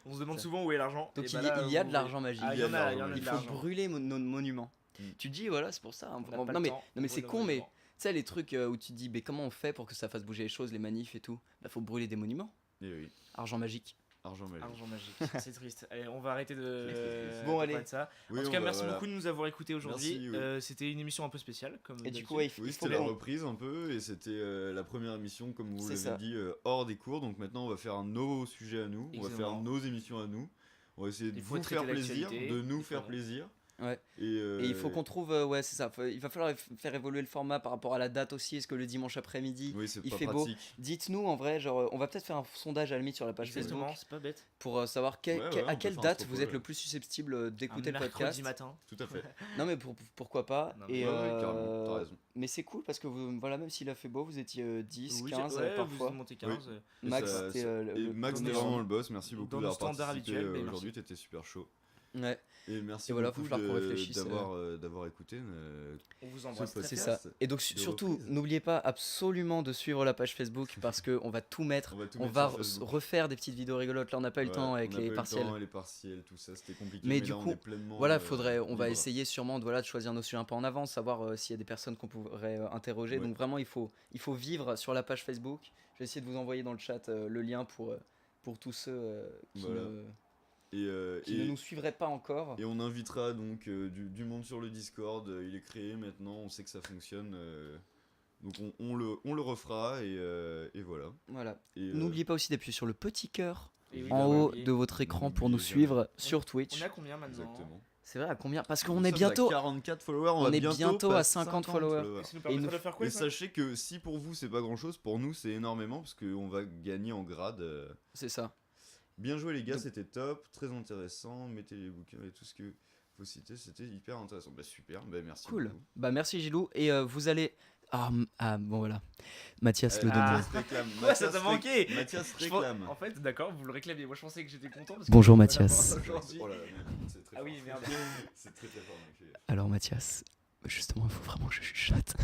On se demande Ça. souvent où est l'argent. Donc et il bah y, là, il y a vous- de l'argent magique. Ah, il y en a, il y en a Il de Il faut l'argent. brûler nos monuments. Mm. Tu te dis voilà, c'est pour ça. On n'a Non pas le mais temps, non mais on c'est brûle con, nos mais monuments. tu sais les trucs où tu te dis mais comment on fait pour que ça fasse bouger les choses, les manifs et tout. Bah faut brûler des monuments. Et oui, Argent magique. argent magique. Argent magique, c'est triste. Allez, on va arrêter de Bon, de allez. parler de ça. Oui, En tout on cas, va- merci voilà. beaucoup de nous avoir écoutés aujourd'hui. Merci, oui. C'était une émission un peu spéciale. Comme Et du d'habitude. coup ouais, Oui, il faut c'était la qu'on- reprise un peu, et c'était la première émission, comme vous C'est ça. l'avez dit, hors des cours. Donc maintenant, on va faire nos sujets à nous, on va faire Exactement. nos émissions à nous. On va essayer de Il faut vous traiter faire plaisir, l'actualité, de nous il faut- faire plaisir. Ouais. Et Et il faut qu'on trouve ouais, c'est ça. Il va falloir faire évoluer le format par rapport à la date aussi. Est-ce que le dimanche après-midi Oui, c'est il pas fait beau. pratique. Dites-nous en vrai, genre on va peut-être faire un sondage à la limite sur la page Exactement, Facebook c'est pas bête. pour savoir Ouais, ouais, on à peut quelle faire un date propos, vous êtes ouais. le plus susceptible Un d'écouter le mercredi podcast. matin. Tout à fait. Non mais pourquoi pas. Non, mais Et Ouais, ouais, carrément, t'as raison. mais c'est cool parce que voilà, même s'il a fait beau, vous étiez 10, Oui, 15 ouais, parfois. Vous montez 15. Et Max, ça- c'était ça- et Max, dans t'es nos- vraiment le boss. Merci beaucoup dans nos d'avoir standards participé habituels, mais aujourd'hui. T'étais super chaud. Ouais, Et merci Et voilà, faut beaucoup falloir qu'on réfléchisse, d'avoir écouté. On vous embrasse Ce très c'est fort. ça. Et donc de surtout, reprise. n'oubliez pas absolument de suivre la page Facebook parce que on va tout mettre. On va tout On mettre va sur Facebook. refaire des petites vidéos rigolotes. Là, on n'a pas eu le Ouais, temps avec on a pas eu les le partiels. temps et les partiels, tout ça, c'était compliqué. Mais du là, on coup, est pleinement, Voilà, on va libre. essayer sûrement de choisir nos sujets un peu en avance, savoir s'il y a des personnes qu'on pourrait interroger. Ouais. Donc vraiment, il faut vivre sur la page Facebook. Je vais essayer de vous envoyer dans le chat le lien pour tous ceux qui, Voilà. qui ne nous suivraient pas encore. Et on invitera donc du monde sur le Discord. Il est créé maintenant, on sait que ça fonctionne. Donc on le refera et voilà. Voilà. Et, N'oubliez pas aussi d'appuyer sur le petit cœur Et oui, en bah, haut oublié. de votre écran pour N'oubliez nous jamais. suivre sur Twitch. On est à combien maintenant Exactement. C'est vrai, à combien? Parce Nous qu'on est sommes bientôt. à 44 followers, on va est bientôt à passer 50 followers. Et ça nous Et permettra nous- de faire quoi Et ça sachez que si pour vous c'est pas grand chose, pour nous c'est énormément parce qu'on va gagner en grade. C'est ça. Bien joué les gars, Donc- c'était top, très intéressant. Mettez les bouquins et tout ce que faut citer, c'était hyper intéressant. Bah super, bah merci. Cool. beaucoup. Bah merci Gilou. Et vous allez. Bon voilà. Mathias le Ah. donne. Mathias réclame. Quoi, ça t'a Mathias manqué Mathias Je pense- réclame. En fait, d'accord, vous le réclamiez. Moi, je pensais que j'étais content. Parce Bonjour, que Mathias. Aujourd'hui. Oh là là, merde, c'est très Ah fort. oui, merde. C'est très très fort, mec. Alors Mathias, justement, il faut vraiment que je chuchote.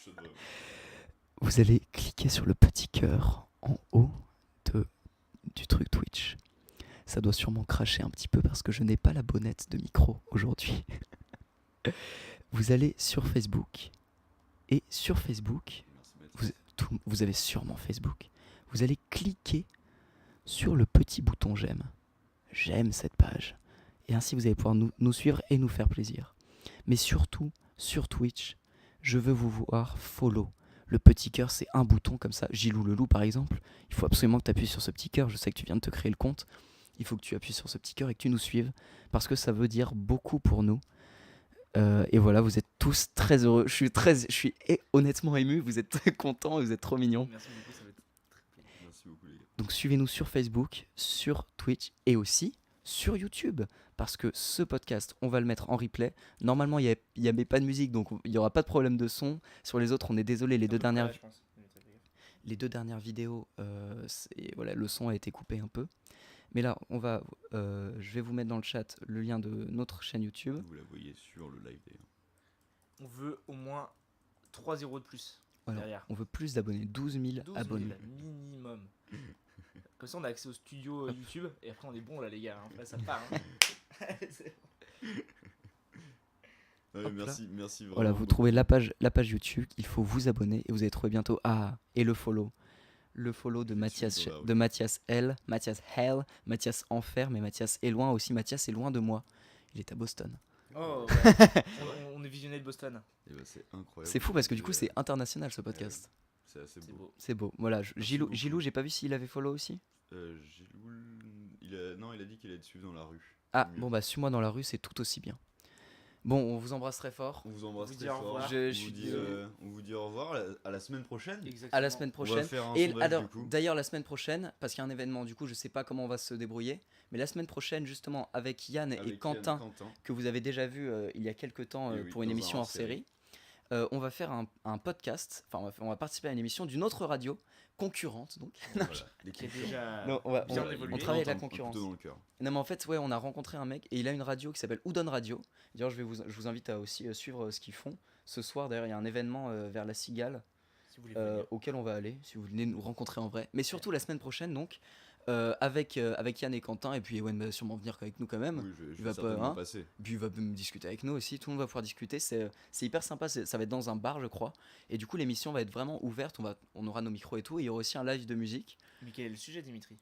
Je dois- Vous allez cliquer sur le petit cœur en haut du truc Twitch. Ça doit sûrement cracher un petit peu parce que je n'ai pas la bonnette de micro aujourd'hui. Vous allez sur Facebook. Et sur Facebook, Merci Mathias. vous avez sûrement Facebook. Vous allez cliquer sur le petit bouton j'aime. J'aime cette page. Et ainsi vous allez pouvoir nous suivre et nous faire plaisir. Mais surtout, sur Twitch, je veux vous voir follow. Le petit cœur, c'est un bouton comme ça. Gilou le loup, par exemple. Il faut absolument que tu appuies sur ce petit cœur. Je sais que tu viens de te créer le compte. Il faut que tu appuies sur ce petit cœur et que tu nous suives. Parce que ça veut dire beaucoup pour nous. Et voilà, vous êtes tous très heureux. Je suis honnêtement ému. Vous êtes très contents et vous êtes trop mignons. Merci beaucoup, ça va être très plaisir. Merci beaucoup les gars. Donc suivez-nous sur Facebook, sur Twitch et aussi sur YouTube. Parce que ce podcast, on va le mettre en replay. Normalement, il n'y avait pas de musique, donc il n'y aura pas de problème de son. Sur les autres, on est désolé. Les deux dernières vidéos, voilà, le son a été coupé un peu. Mais là, je vais vous mettre dans le chat le lien de notre chaîne YouTube. Vous la voyez sur le live d'ailleurs. On veut au moins 3 0 de plus Alors, derrière. on veut plus d'abonnés, 12 000 12 000 abonnés. minimum. Comme ça, on a accès au studio YouTube et après, on est bon là, les gars. Hein. Là, ça part. Hein. C'est- Ouais, Hop là. merci vraiment. Voilà, vous beaucoup. trouvez la page YouTube, il faut vous abonner et vous allez trouver bientôt et le follow. Le follow de Mathias, toujours là, oui. de Mathias L, Mathias Hell, Mathias Enfer, mais Mathias est loin aussi. Mathias est loin de moi. Il est à Boston. Oh, ouais. on est visionné de Boston. Et bah, c'est incroyable. C'est fou parce que du coup, Et, c'est international ce podcast. c'est assez C'est beau. beau. C'est beau. Voilà, Gilou, beaucoup. Gilou, j'ai pas vu s'il avait follow aussi. Giloul, non, il a dit qu'il allait te suivre dans la rue. Ah, C'est mieux. bon, bah, suis-moi dans la rue, c'est tout aussi bien. Bon, on vous embrasse très fort. On vous embrasse On vous très dit au fort. revoir. Je on, suis vous dit, désolé. on vous dit au revoir à la semaine prochaine. Exactement. À la semaine On va prochaine. faire un Et sondage alors, du coup. d'ailleurs, la semaine prochaine, parce qu'il y a un événement, du coup, je sais pas comment on va se débrouiller, mais la semaine prochaine, justement, avec Yann et Avec Quentin, Yann et Quentin. que vous avez déjà vu il y a quelques temps Et oui, pour une dans un émission hors série, on va faire un podcast, enfin, on va participer à une émission d'une autre radio concurrente, donc. Voilà, les Qui est concurrents. déjà Non, on va- bien on- évolué. on travaille avec la Un concurrence. couteau dans le cœur. Non, mais en fait, ouais, on a rencontré un mec et il a une radio qui s'appelle Udon Radio. D'ailleurs, je vous invite à aussi suivre ce qu'ils font. Ce soir, d'ailleurs, il y a un événement vers la Cigale Si vous voulez venir. auquel on va aller, si vous venez nous rencontrer en vrai. Mais surtout la semaine prochaine, donc, avec Yann et Quentin. Et puis Ewan va sûrement venir avec nous quand même. Oui, je il vais va certainement pas, passer. Puis il va me discuter avec nous aussi. Tout le monde va pouvoir discuter. C'est hyper sympa. Ça va être dans un bar, je crois. Et du coup, l'émission va être vraiment ouverte. On aura nos micros et tout. Et il y aura aussi un live de musique. Mais quel est le sujet, Dimitri?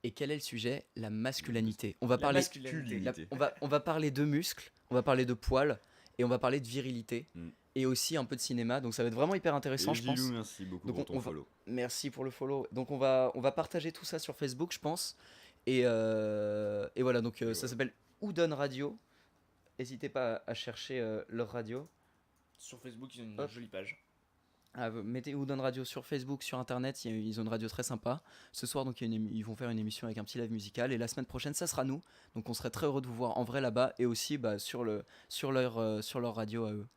Et quel est le sujet? La masculinité. On va La parler. masculinité. On va parler de muscles, on va parler de poils et on va parler de virilité Mm. et aussi un peu de cinéma. Donc ça va être vraiment hyper intéressant, Et je pense. Gilou, merci beaucoup Donc pour on ton va- follow. Merci pour le follow. Donc on va partager tout ça sur Facebook, je pense. Et voilà, donc ça voilà. s'appelle Udon Radio. N'hésitez pas à chercher leur radio. Sur Facebook, ils ont une Hop. jolie page. Ah, mettez Udon Radio sur Facebook, sur Internet, ils ont une radio très sympa. Ce soir, donc, ils vont faire une émission avec un petit live musical. Et la semaine prochaine, ça sera nous. Donc on serait très heureux de vous voir en vrai là-bas et aussi sur leur radio à eux.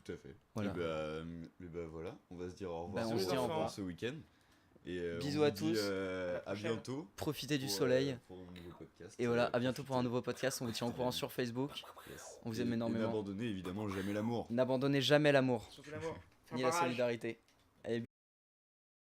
Tout à fait. Voilà. Et bah voilà, on va se dire au revoir Bah, on se dit au pour revoir. ce week-end. Et Bisous on à vous dit, tous. à prochaine. bientôt. Profitez du pour, soleil. pour un nouveau podcast. Et voilà, à bientôt pour un nouveau podcast. On vous tient au courant sur Facebook. Yes. On vous Et- aime et énormément. n'abandonnez évidemment jamais l'amour. N'abandonnez jamais l'amour, Surtout l'amour. ni la solidarité.